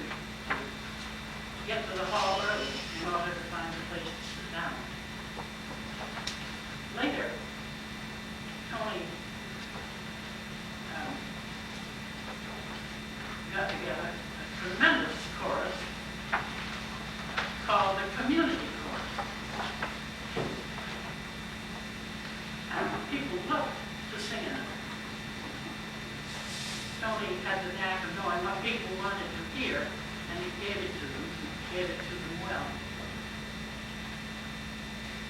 get to the hall early in order to find a place to sit down. Later, Tony got together a tremendous chorus called the Community Chorus. And people loved to sing in it. Tony had the knack of knowing what people wanted to hear, and he gave it to them, well.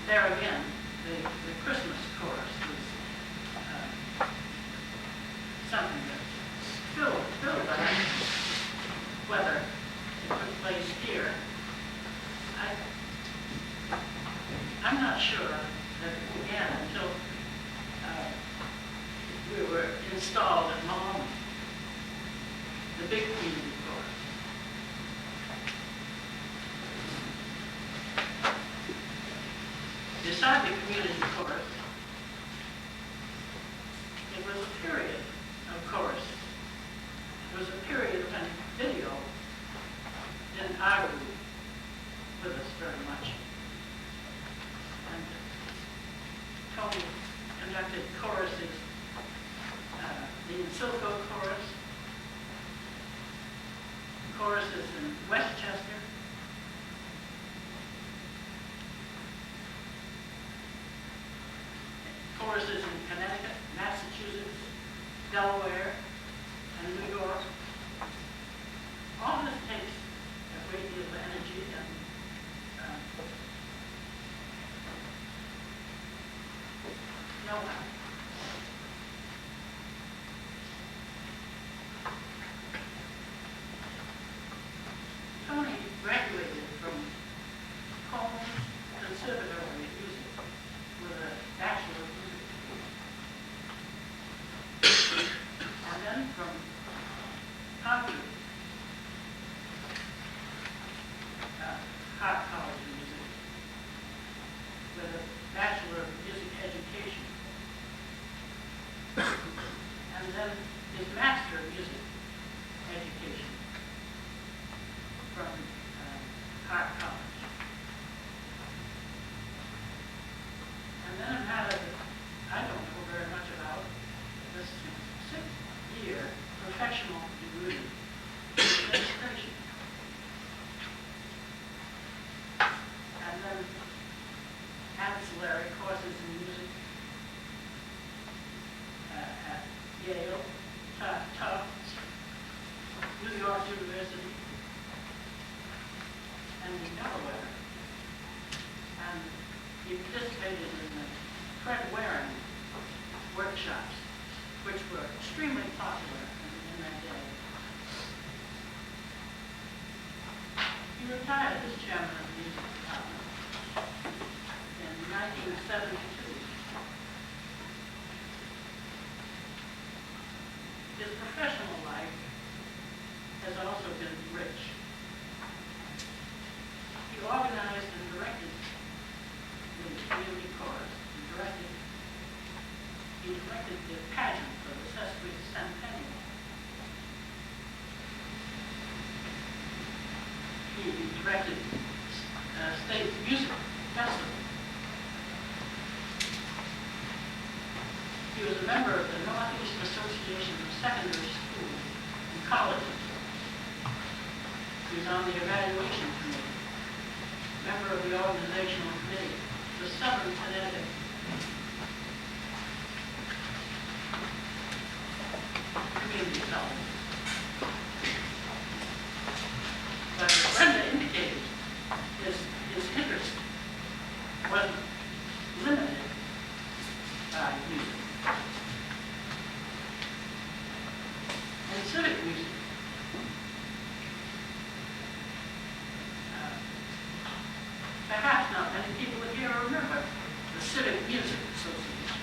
There again, the Christmas chorus was something that filled the house, whether it took place here. I'm not sure that it began until we were installed at Malone, the big community chorus. Beside the community chorus, it was a period of chorus. It was a period when video didn't argue with us very much. And Tony conducted choruses, the Ensilco chorus, choruses in Westchester, choruses in Connecticut, Massachusetts, Delaware, and New York. All this takes a great deal of energy and know-how. Tony graduated from Combs Conservatory of Music with a Bachelor of Music degree. And then from Harvard, Hart College of Music, with a Bachelor of Music Education.
ancillary courses in music at Yale, Tufts, New York University, and in Delaware. And he participated in the Fred Waring workshops, which were extremely popular in that day. He retired as chairman of the music department in 1972. His professional life has also been rich. He organized and directed the community chorus. He directed the pageant for the Sesquicentennial. He directed state music festival. He was a member of the Northeast Association of Secondary Schools and Colleges. He was on the evaluation committee, member of the organizational committee, the Southern Connecticut Community College. But as Brenda indicated, his interest wasn't limited by music. And civic music. Perhaps not many people here remember the Civic Music Association.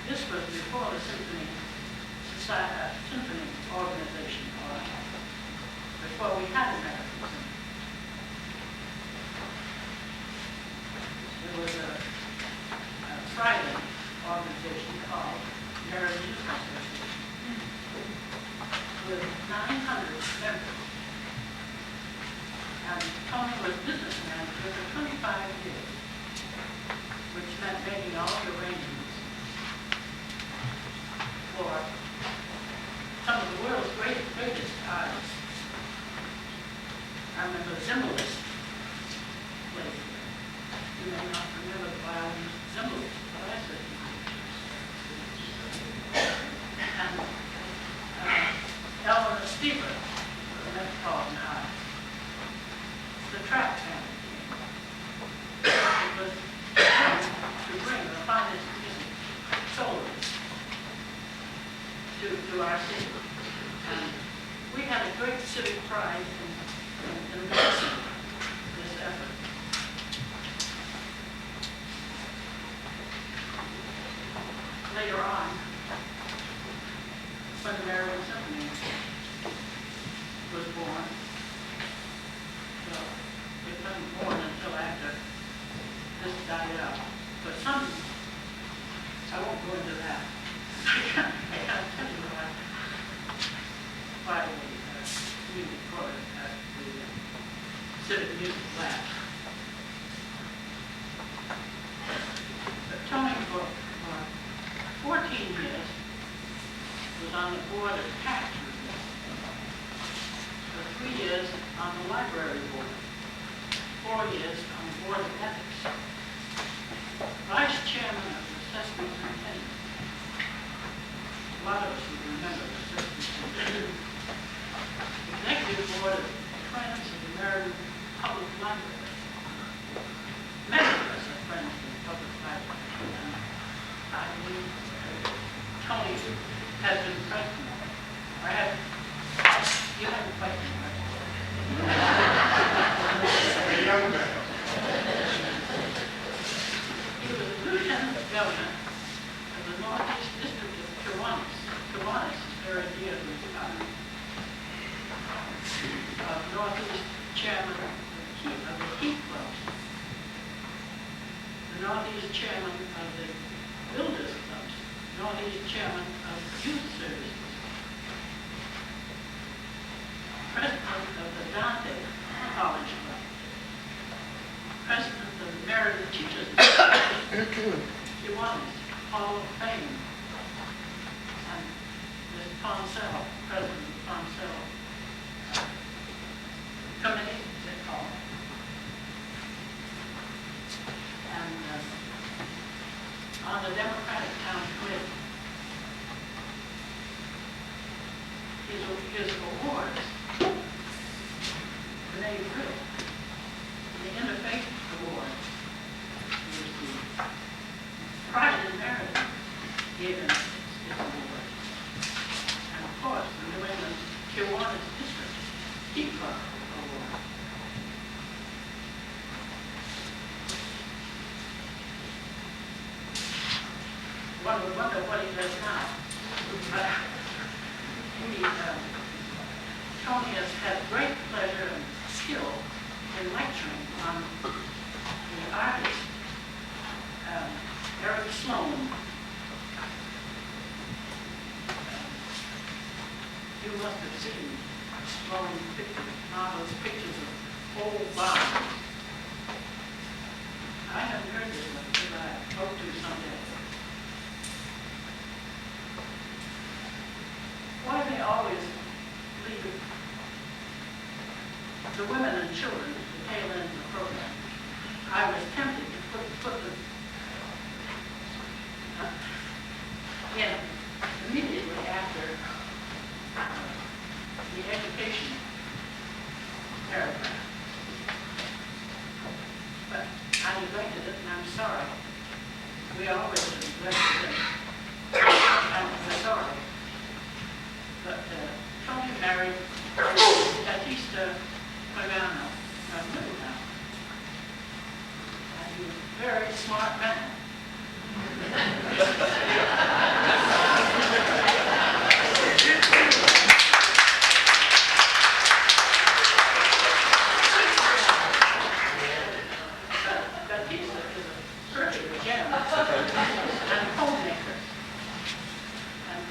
This was before the symphony organization, or before we had American Symphony. There was a private organization called Meriden Hall of Fame with 900 members. And Tony was business manager for 25 years, which meant making all the arrangements for some of the world's greatest artists. I remember Zimbalist played here. You may not remember the violinist Zimbalist, but I certainly do. And Eleanor Stever, the Metropolitan Arts. The track family came. It was to bring the finest music soloists to our city. And we had a great civic pride in this effort. Later on, when the Meriden Symphony was born, it wasn't born until after this died out. But some, I won't go into that. I can't tell you why the music chorus at the Civic Music Lab. But Tony, for 14 years, was on the board of tax review. For 3 years on the library board. 4 years on the board of ethics. Vice chairman of the Sesquicentennial. A lot of us would remember the Sesquicentennial. Executive board of Friends of the Meriden Public Library. Many of us are friends of the public library. And I believe Tony has been president. You haven't quite been president.
A young man.
He was a lieutenant governor of the Northeast District of Kiwanis. Kiwanis is very dear to his heart. Northeast chairman of the Heat Club. The Northeast chairman of the Builders Clubs. Northeast chairman of Youth Services. President of the Danaher College Club. President of the Meriden Teachers Association. Kiwanis Hall of Fame. And Ms. Ponsell, President of Ponsell Committee, is it called? And
on the Democratic Town Committee. His awards, Renee Britt, the Interfaith Award, was the Pride in Meriden gave him his award. And of course, the New England Kiwanis District Heat Club Award. One would wonder what he does now. Tony has had great pleasure and skill in lecturing on the artist, Eric Sloan. You must have seen Sloan's pictures, marvelous pictures of old barns. I haven't heard this one, but I hope to someday. Why they always leave the women and children at the tail end of the program? I was tempted to put them in immediately after the education paragraph. But I neglected it, and I'm sorry. We always neglected it. I'm sorry. But Tony married Batista Pagano of Middletown. And he was a very smart man. Batista is a perfect gem and homemaker. And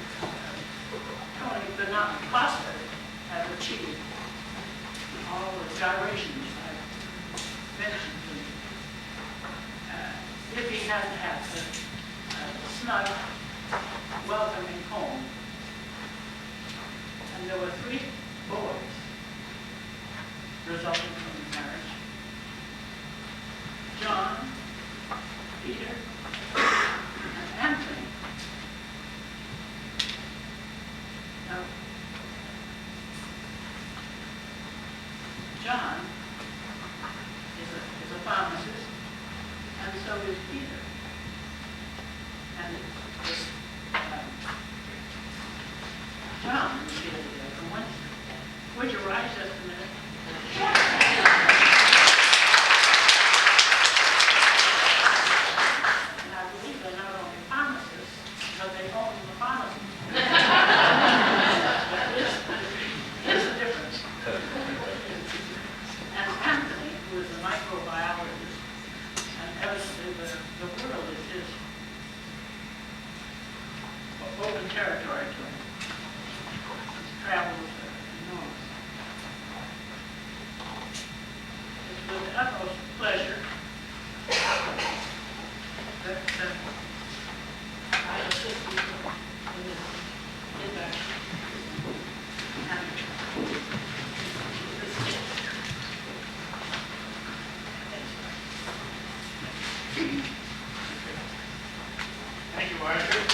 Tony could not possibly have achieved all the gyrations I mentioned to you if he hadn't had a snug, welcoming home. And there were 3 boys resulting from the marriage: John, Peter, and Anthony. Now, John is a pharmacist, and so is Peter. And John was here today from Wednesday. Would you rise just a minute? And I believe they're not only pharmacists, but they own the pharmacy. Here's the difference. And Anthony, who is a microbiologist, and evidently the world is his open territory to him. His travels are enormous. It's with the utmost pleasure that I assist you in this induction.
Thank you, Marjorie.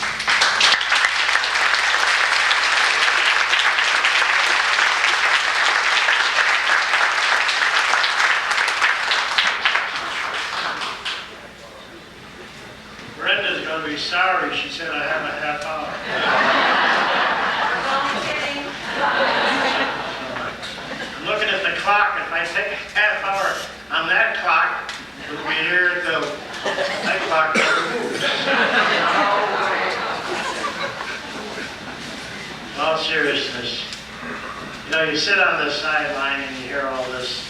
Brenda's going to be sorry she said I have a half hour. I'm looking at the clock. If I take a half hour on that clock, we'll be here till that clock moves. In all seriousness, you know, you sit on the sideline and you hear all this.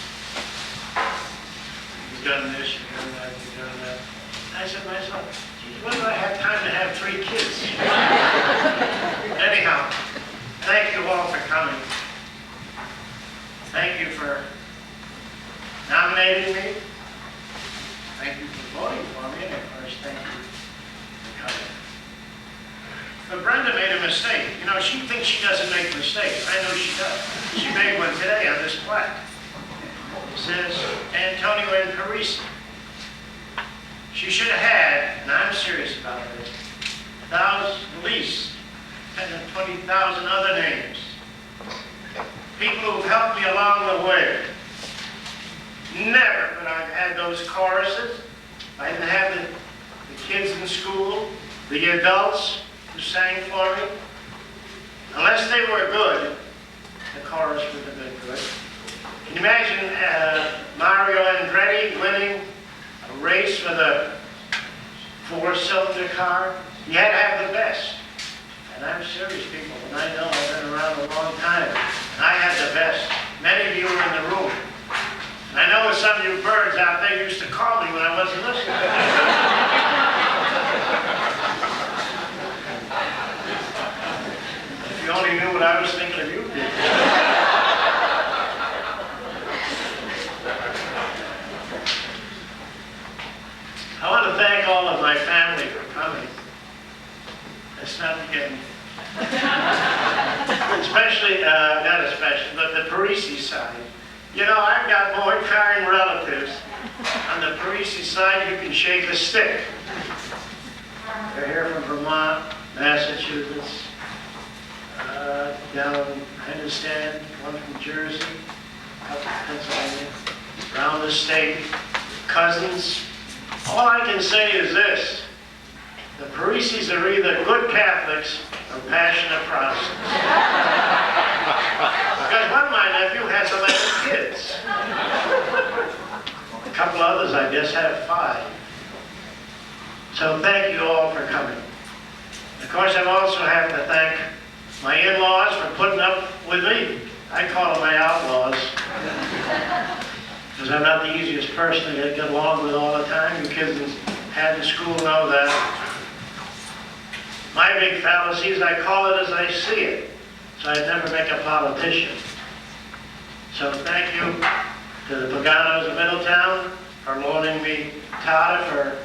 You've done this, you've done that, you've done that. I said to myself, geez, when do I have time to have 3 kids? Anyhow, thank you all for coming. Thank you for nominating me. Thank you for voting for me, and of course, thank you for coming. But Brenda made a mistake. You know, she thinks she doesn't make mistakes. I know she does. She made one today on this plaque. It says, Antonio and Parisi. She should have had
and I'm serious about this, at least 10 to 20,000 other names. People who've helped me along the way. Never would I've had those choruses. I didn't have the kids in school, the adults who sang for me. Unless they were good, the chorus would have been good. Can you imagine Mario Andretti winning a race with a 4-cylinder car? You had to have the best. And I'm serious, people, and I know I've been around a long time. And I had the best. Many of you were in the room. And I know some of you birds out there used to call me when I wasn't listening. If you only knew what I was thinking of you people. I want to thank all of my family for coming. It's not getting, especially, not especially, but the Parisi side. You know, I've got more kind relatives on the Parisi side you can shake a stick. They're here from Vermont, Massachusetts, down, I understand, one from Jersey, up to Pennsylvania, around the state, cousins. All I can say is this. The Parisis are either good Catholics or passionate Protestants. Because one of my nephew has 11 kids. A couple others, I guess, have 5. So thank you all for coming. Of course, I also have to thank my in-laws for putting up with me. I call them my outlaws. Because I'm not the easiest person to get along with all the time. You kids in school know that. My big fallacy is I call it as I see it. So I'd never make a politician. So thank you to the Paganos of Middletown for loaning me Tata for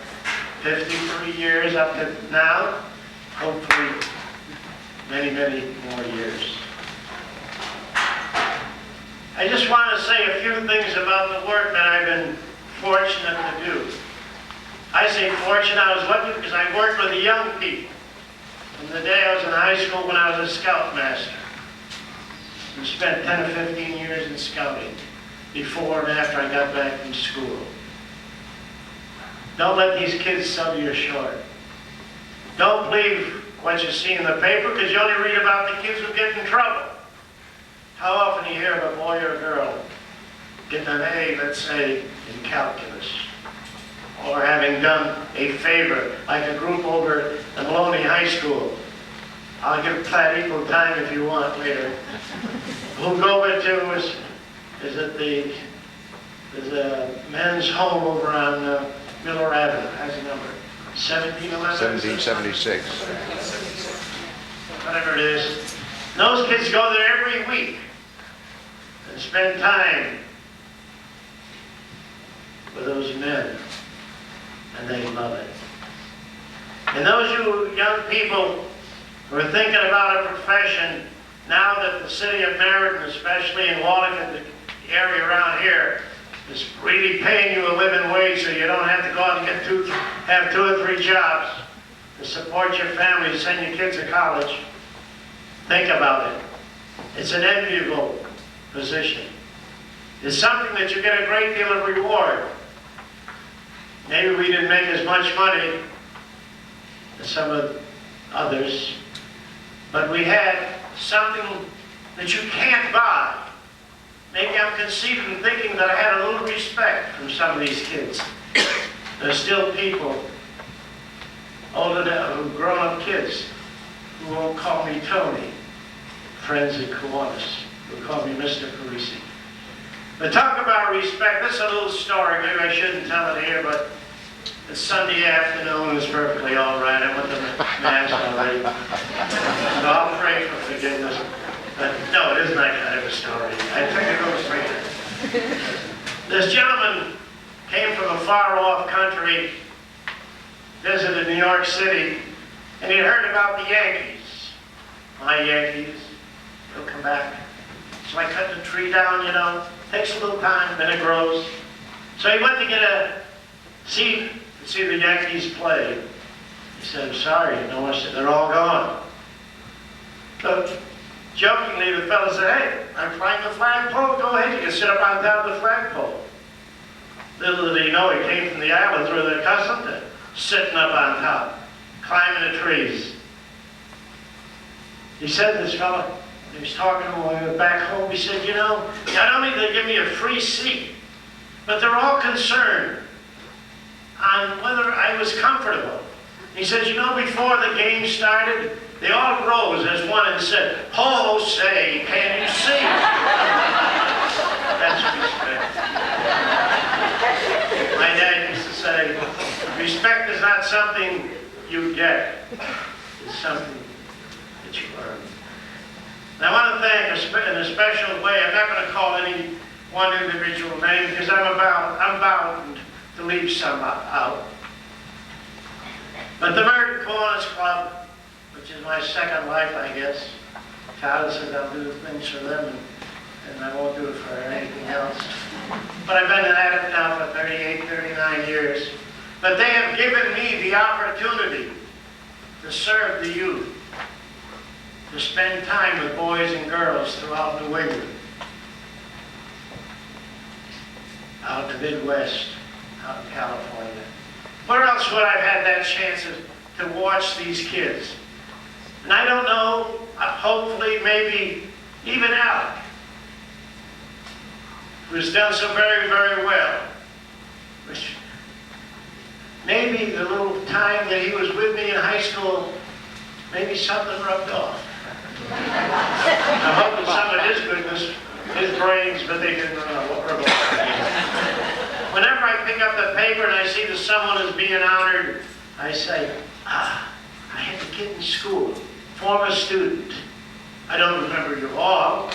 53 years up to now. Hopefully many, many more years. I just want to say a few things about the work that I've been fortunate to do. I say fortunate, I was lucky because I worked with the young people. From the day I was in high school when I was a scoutmaster. And spent 10 or 15 years in scouting before and after I got back from school. Don't let these kids sell you short. Don't believe what you see in the paper because you only read about the kids who get in trouble. How often do you hear of a boy or a girl getting an A, let's say, in calculus? Or having done a favor, like a group over at Maloney High School. I'll give Platt equal time if you want later. We'll go over to there's a men's home over on Miller Avenue. How's the number? 1711?
1776.
Whatever it is. And those kids go there every week and spend time with those men. And they love it. And those you young people who are thinking about a profession, now that the city of Meriden, especially in Wallingford, the area around here, is really paying you a living wage so you don't have to go out and have 2 or 3 jobs to support your family, send your kids to college. Think about it. It's an enviable position. It's something that you get a great deal of reward. Maybe we didn't make as much money as some of others, but we had something that you can't buy. Maybe I'm conceited in thinking that I had a little respect from some of these kids. There's still people, older now, grown-up kids, who won't call me Tony, friends at Kiwanis, who call me Mr. Parisi. But talk about respect, this is a little story, maybe I shouldn't tell it here, but it's Sunday afternoon, it's perfectly all right. I went to Mass already. So I'll pray for forgiveness. But no, it isn't that kind of a story. I think it goes straight. This gentleman came from a far-off country, visited New York City, and he heard about the Yankees. My Yankees, they'll come back. So I cut the tree down, you know. Takes a little time, then it grows. So he went to get a see the Yankees play. He said, I'm sorry, no, I said, they're all gone. So, jokingly, the fellow said, hey, I'm flying the flagpole, go ahead, you can sit up on top of the flagpole. Little did he know he came from the islands where they're accustomed to sitting up on top, climbing the trees. He said, this fellow, he was talking to him when we went back home, he said, you know, not only did they give me a free seat, but they're all concerned on whether I was comfortable. He said, you know, before the game started, they all rose as one and said, "Ho, say, can you see?" That's respect. My dad used to say, respect is not something you get. It's something that you earn. And I want to thank in a special way, I'm not going to call any one individual name because I'm bound to leave some out. But the Meriden Kiwanis Club, which is my second life, I guess. Tyler says I'll do things for them, and I won't do it for anything else. But I've been at it now for 38, 39 years. But they have given me the opportunity to serve the youth, to spend time with boys and girls throughout New England, out in the Midwest, out in California. Where else would I have had that chance to watch these kids? And I don't know, hopefully, maybe even Alec, who's done so very, very well. Which maybe the little time that he was with me in high school, maybe something rubbed off. I'm hoping some of his goodness, his brains, but they didn't rub off. Whenever I pick up the paper and I see that someone is being honored, I say, I had a kid in school, former student. I don't remember you all,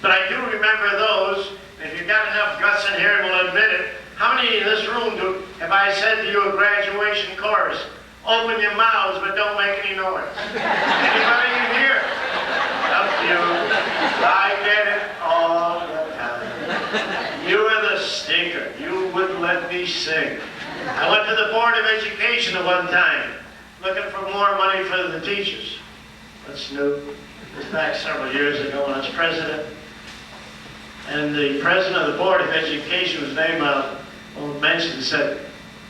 but I do remember those. If you've got enough guts in here and will admit it, how many in this room have I said to you a graduation chorus? Open your mouths, but don't make any noise. Anybody in here? Up to you. I get it all the time. You were the stinker. You wouldn't let me sing. I went to the Board of Education at one time, looking for more money for the teachers. That's new. It was back several years ago when I was president. And the president of the Board of Education, whose name I won't mention, said,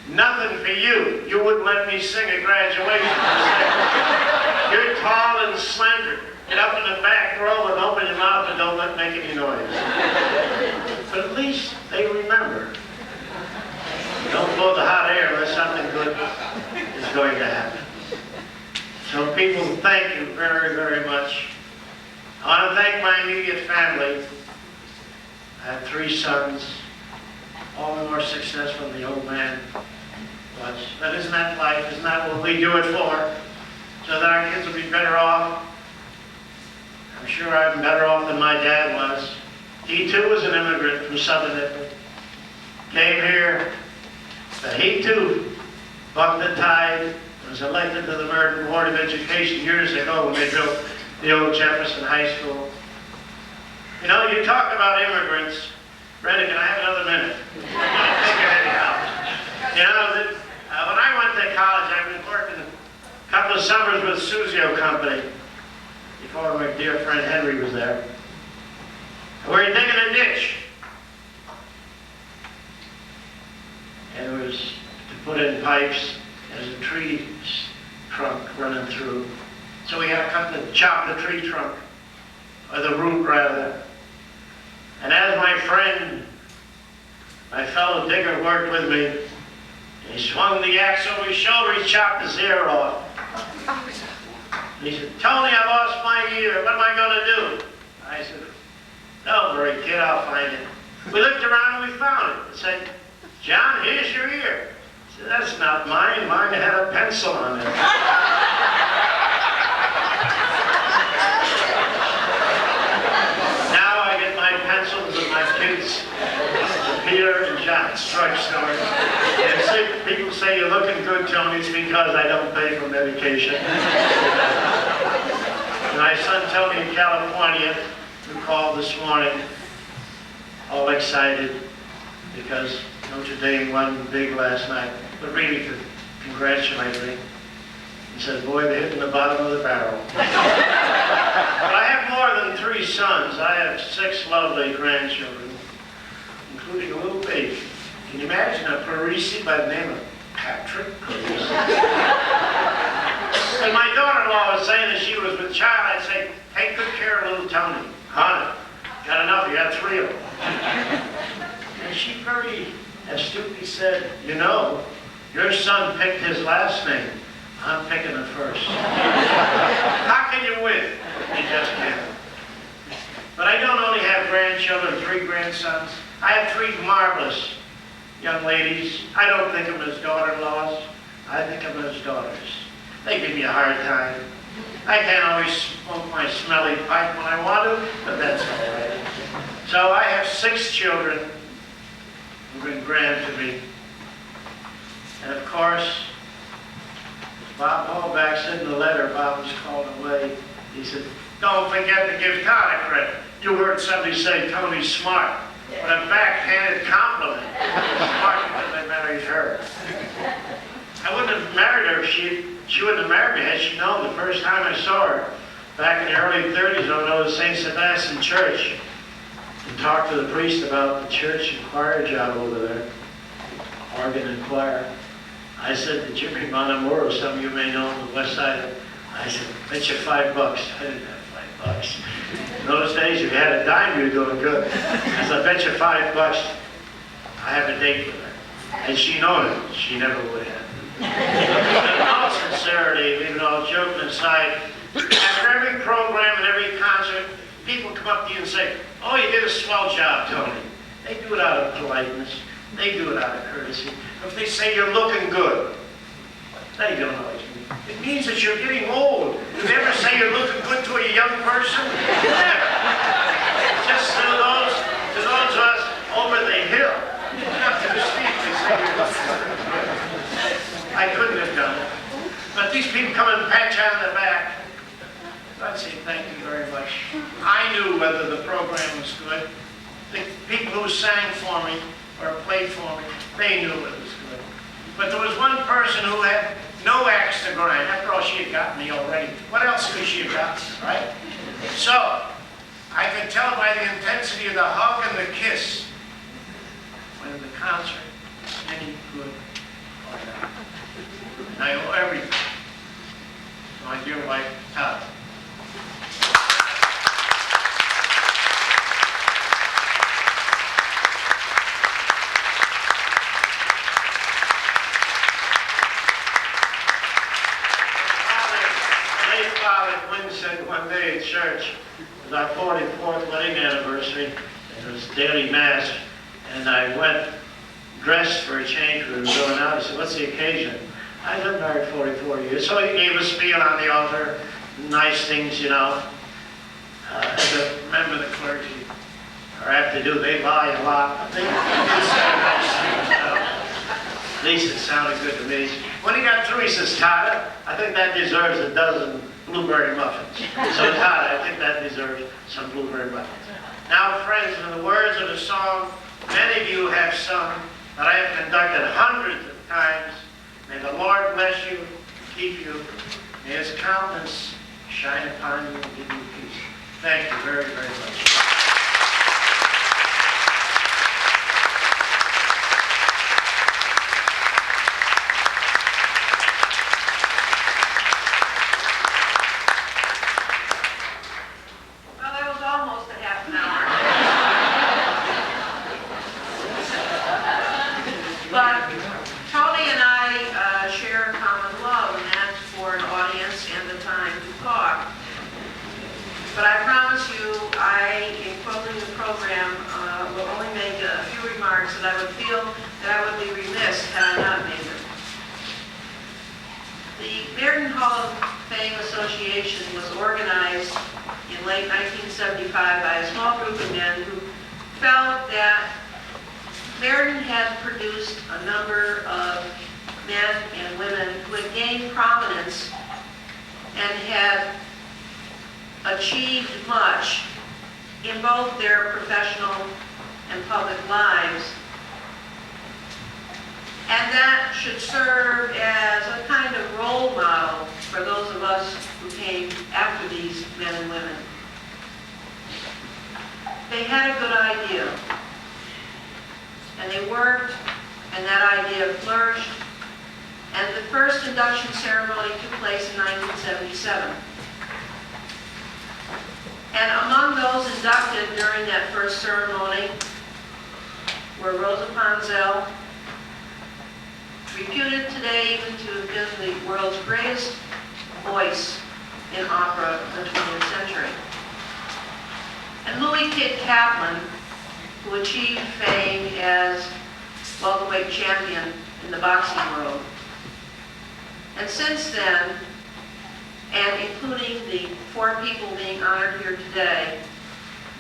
nothing for you. You wouldn't let me sing at graduation. You're tall and slender. Get up in the back row and open your mouth and don't make any noise. But at least they remember. Don't blow the hot air unless something good is going to happen. So people, thank you very, very much. I want to thank my immediate family. I have 3 sons, all more successful than the old man was. But isn't that life? Isn't that what we do it for? So that our kids will be better off. I'm sure I'm better off than my dad was. He too was an immigrant from Southern Italy. Came here, but he too bucked the tide, was elected to the Meriden Board of Education years ago when they built the old Jefferson High School. You know, you talk about immigrants. Brenda, can I have another minute? You know, when I went to college, I was working a couple of summers with Suzio Company before my dear friend Henry was there. We were digging a ditch. And it was to put in pipes. There's a tree trunk running through. So we had to cut chop the tree trunk, or the root rather. And as my friend, my fellow digger, worked with me, he swung the axe over his shoulder, he chopped his ear off. And he said, Tony, I lost my ear, what am I going to do? I said, don't worry, kid, I'll find it. We looked around and we found it. I said, John, here's your ear. I said, that's not mine, mine had a pencil on it. Pencils of my kids, Peter and John's drugstore. And people say you're looking good, Tony. It's because I don't pay for medication. And my son Tony in California, who called this morning, all excited because Notre Dame won big last night, but really to congratulate me. He said, boy, they're hitting the bottom of the barrel. But I have more than 3 sons. I have 6 lovely grandchildren, including a little baby. Can you imagine a Parisi by the name of Patrick Parisi? And my daughter-in-law was saying that she was with child, I'd say, take good care of little Tony. Honey, got enough, you got 3 of them. And she very astutely said, you know, your son picked his last name. I'm picking it first. How can you win? You just can't. But I don't only have grandchildren, 3 grandsons. I have 3 marvelous young ladies. I don't think of them as daughter-in-laws. I think of them as daughters. They give me a hard time. I can't always smoke my smelly pipe when I want to, but that's all right. So I have 6 children who've been grand to me. And of course, Bob Hallback said in the letter, Bob was called away. He said, don't forget to give Todd a credit. You heard somebody say Tony's smart. What a backhanded compliment. Smart because I married her. I wouldn't have married her if she wouldn't have married me had she known the first time I saw her. Back in the early 30s, I went to St. Sebastian Church and talked to the priest about the church and choir job over there, organ and choir. I said to Jimmy Montemuro, some of you may know on the west side, I said, bet you $5. I didn't have $5. In those days, if you had a dime, you were doing good. I said, I bet you $5. I have a date with her. And she knows it. She never would have. In all sincerity, even all joking aside, after every program and every concert, people come up to you and say, oh, you did a swell job, Tony. They do it out of politeness. They do it out of courtesy. If they say you're looking good, they don't always mean. It means that you're getting old. You never say you're looking good to a young person. Never. Just to those of us over the hill. Not to the street, they say you're looking good. I couldn't have done it. But these people come and pat you on the back. I'd say thank you very much. I knew whether the program was good. The people who sang for me or played for me, they knew it was good. But there was one person who had no axe to grind. After all, she had gotten me already. What else could she have gotten, right? So, I could tell by the intensity of the hug and the kiss whether the concert was any good or not. And I owe everything to my dear wife, Todd. Said one day at church, it was our 44th wedding anniversary, and it was daily mass, and I went dressed for a change. We were going out. He said, what's the occasion? I've been married 44 years. So he gave a spiel on the altar, nice things, you know. As a member of the clergy, or have to do, they lie a lot. But they say nice things, you know. At least it sounded good to me. When he got through, he says, Todd, I think that deserves a dozen blueberry muffins. So Todd, I think that deserves some blueberry muffins. Now, friends, in the words of a song many of you have sung, that I have conducted hundreds of times, may the Lord bless you, keep you, may His countenance shine upon you and give you peace. Thank you very, very much.
The Meriden Hall of Fame Association was organized in late 1975 by a small group of men who felt that Meriden had produced a number of men and women who had gained prominence and had achieved much in both their professional and public lives. And that should serve as a kind of role model for those of us who came after these men and women. They had a good idea, and they worked, and that idea flourished, and the first induction ceremony took place in 1977. And among those inducted during that first ceremony were Rosa Ponzel, reputed today even to have been the world's greatest voice in opera of the 20th century, and Louis Kid Kaplan, who achieved fame as welterweight champion in the boxing world. And since then, and including the 4 people being honored here today,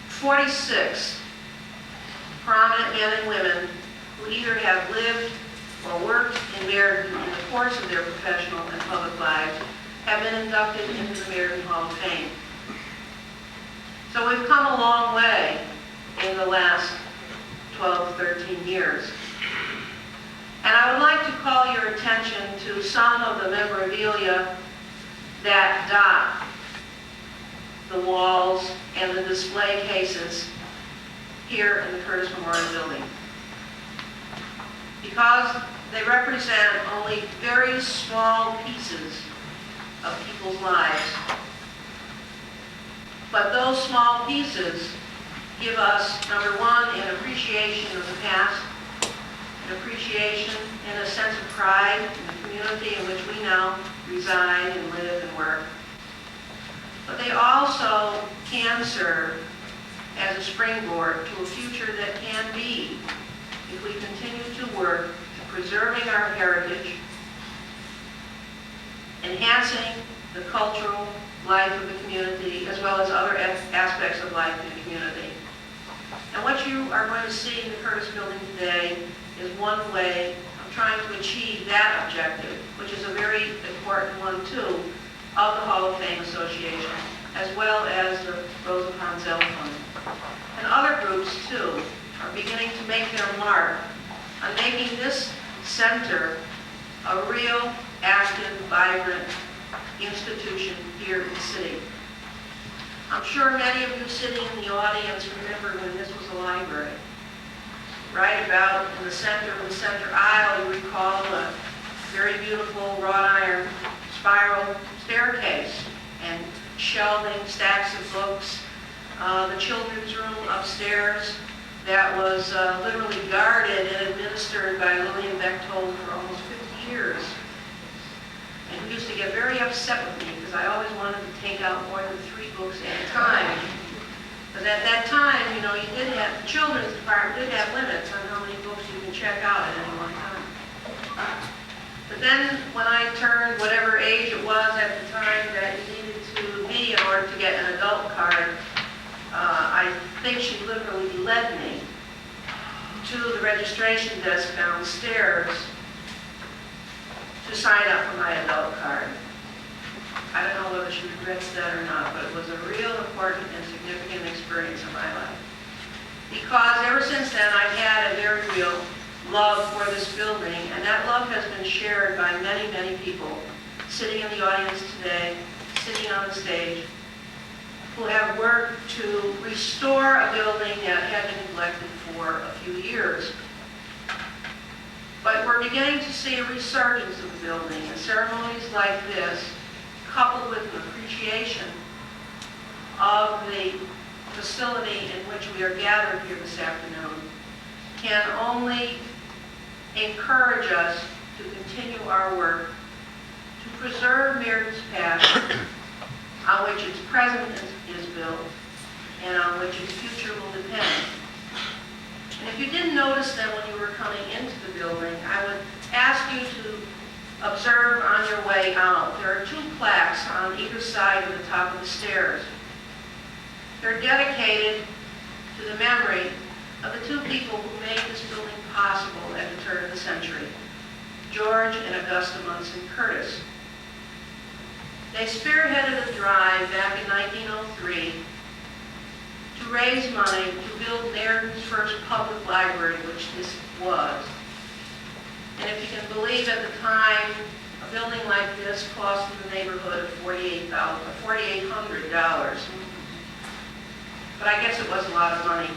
46 prominent men and women who either have lived or worked in Meriden in the course of their professional and public lives have been inducted into the Meriden Hall of Fame. So we've come a long way in the last 12, 13 years. And I would like to call your attention to some of the memorabilia that dot the walls and the display cases here in the Curtis Memorial Building. Because they represent only very small pieces of people's lives. But those small pieces give us, number one, an appreciation of the past, an appreciation and a sense of pride in the community in which we now reside and live and work. But they also can serve as a springboard to a future that can be if we continue to work to preserving our heritage, enhancing the cultural life of the community, as well as other aspects of life in the community. And what you are going to see in the Curtis Building today is one way of trying to achieve that objective, which is a very important one too, of the Hall of Fame Association, as well as the Rosa Ponzel Fund. And other groups too are beginning to make their mark on making this center a real, active, vibrant institution here in the city. I'm sure many of you sitting in the audience remember when this was a library. Right about in the center of the center aisle, you recall a very beautiful wrought iron spiral staircase and shelving, stacks of books. The children's room upstairs that was literally guarded and administered by Lillian Bechtold for almost 50 years. And he used to get very upset with me because I always wanted to take out more than 3 books at a time. But at that time, you know, you did have, the children's department did have limits on how many books you can check out at any one time. But then when I turned whatever age it was at the time that you needed to be in order to get an adult card, I think she literally led me to the registration desk downstairs to sign up for my adult card. I don't know whether she regrets that or not, but it was a real important and significant experience in my life. Because ever since then, I've had a very real love for this building, and that love has been shared by many, many people sitting in the audience today, sitting on the stage, who have worked to restore a building that had been neglected for a few years. But we're beginning to see a resurgence of the building, and ceremonies like this, coupled with an appreciation of the facility in which we are gathered here this afternoon, can only encourage us to continue our work to preserve Meriden's past, on which its present is built, and on which its future will depend. And if you didn't notice them when you were coming into the building, I would ask you to observe on your way out. There are 2 plaques on either side of the top of the stairs. They're dedicated to the memory of the 2 people who made this building possible at the turn of the century, George and Augusta Munson Curtis. They spearheaded a drive back in 1903 to raise money to build Meriden's first public library, which this was. And if you can believe, at the time, a building like this cost in the neighborhood of $4,800. But I guess it was a lot of money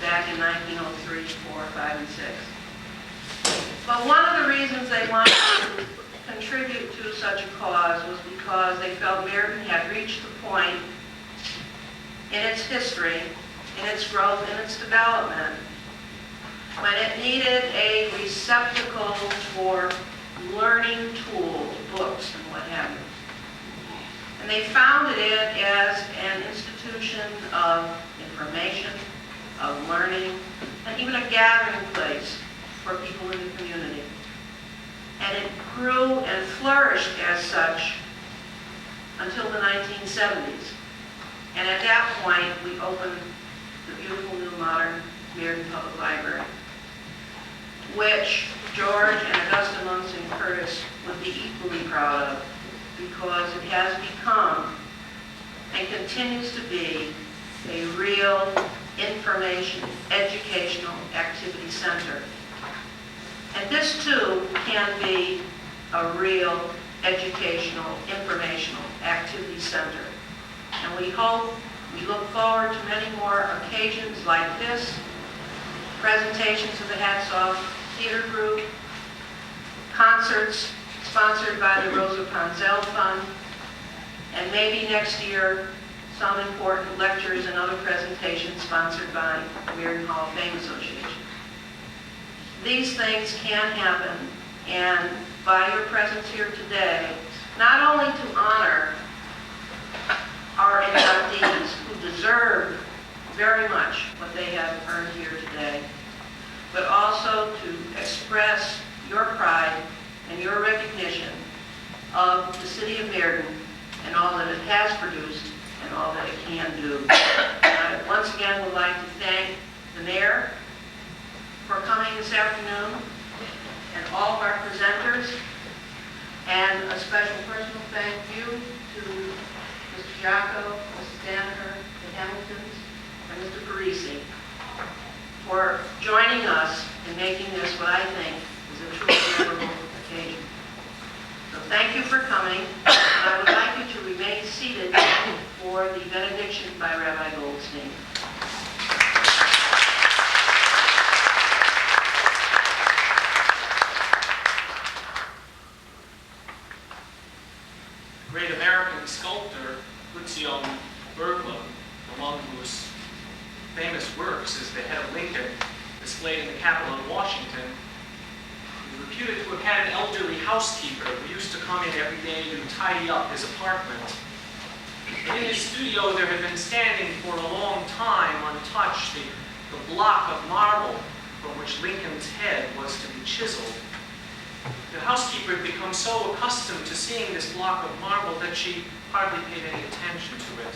back in 1903, 4, 5, and 6. But one of the reasons they wanted to contribute to such a cause was because they felt Meriden had reached the point in its history, in its growth, in its development, when it needed a receptacle for learning tools, books, and what have you. And they founded it as an institution of information, of learning, and even a gathering place for people in the community. And it grew and flourished as such until the 1970s. And at that point, we opened the beautiful new modern Meriden Public Library, which George and Augusta Munson Curtis would be equally proud of, because it has become and continues to be a real information, educational activity center. And this too can be a real educational, informational activity center. And we look forward to many more occasions like this, presentations of the Hats Off Theater Group, concerts sponsored by the Rosa Ponzel Fund, and maybe next year, some important lectures and other presentations sponsored by the Meriden Hall of Fame Association. These things can happen, and by your presence here today, not only to honor our inductees who deserve very much what they have earned here today, but also to express your pride and your recognition of the city of Meriden and all that it has produced and all that it can do. And I once again would like to thank Danaher for coming this afternoon, and all of our presenters, and a special personal thank you to Mr. Giacco, Mrs. Danaher, the Hamiltons, and Mr. Parisi for joining us in making this what I think is a truly memorable occasion. So thank you for coming, and I would like you to remain seated for the benediction by Rabbi Goldstein.
Great American sculptor Lucian Bergman, among whose famous works is the head of Lincoln displayed in the Capitol in Washington, is reputed to have had an elderly housekeeper who used to come in every day to tidy up his apartment. And in his studio there had been standing for a long time untouched the block of marble from which Lincoln's head was to be chiseled. The housekeeper had become so accustomed to seeing this block of marble that she hardly paid any attention to it.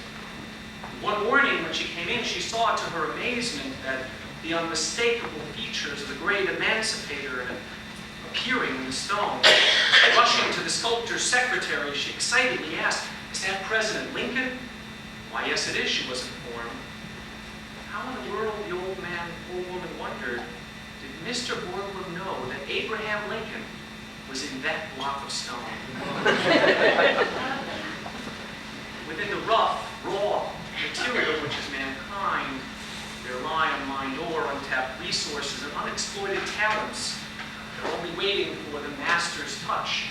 One morning when she came in, she saw to her amazement that the unmistakable features of the great emancipator had appearing in the stone. Rushing to the sculptor's secretary, she excitedly asked, "Is that President Lincoln?" "Why, yes, it is," she was informed. How in the world, the old woman wondered, did Mr. Borglum know that Abraham Lincoln was in that block of stone? Within the rough, raw material which is mankind, there lie unmined ore, untapped resources, and unexploited talents. They're only waiting for the master's touch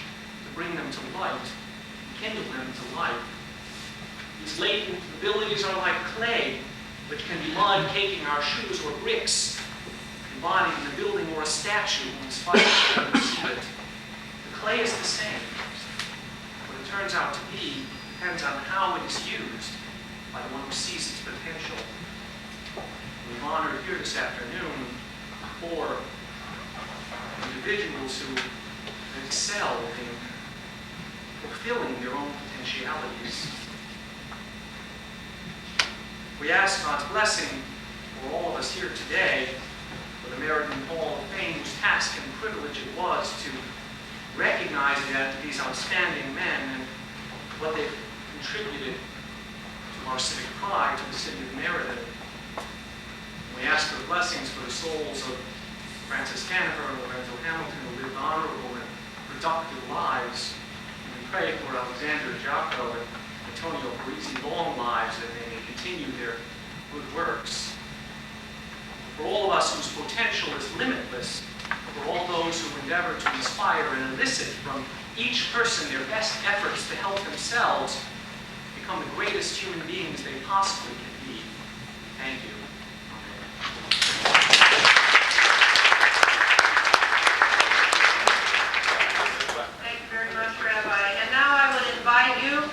to bring them to light, kindle them to life. These latent abilities are like clay, which can be mud caking our shoes, or bricks embodied in a building or a statue whose fire can see it. The clay is the same. What it turns out to be depends on how it is used by the one who sees its potential. We've honored here this afternoon 4 individuals who excel in fulfilling their own potentialities. We ask God's blessing for all of us here today, for the Meriden Hall of Fame, whose task and privilege it was to recognize these outstanding men and what they've contributed to our civic pride, to the city of Meriden. We ask for blessings for the souls of Francis Danaher and Lorenzo Hamilton, who lived honorable and productive lives. And we pray for Alexander Giacco and Antonio Parisi long lives, that they may continue their good works. For all of us whose potential is limitless, for all those who endeavor to inspire and elicit from each person their best efforts to help themselves become the greatest human beings they possibly can be. Thank you.
Thank you very much, Rabbi. And now I would invite you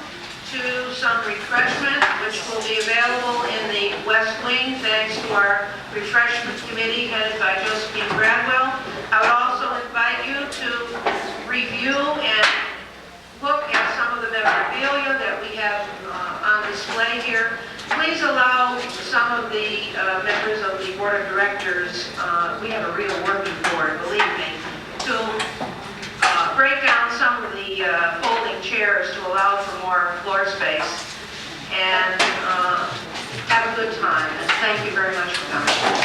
to some refreshment, which will be available in the West Wing, thanks to our refreshment committee headed by Josephine Bradwell. I would also invite you to review and look at some of the memorabilia that we have on display here. Please allow some of the members of the board of directors, we have a real working board, believe me, to break down some of the folding chairs to allow for more floor space, and have a good time. And thank you very much for coming.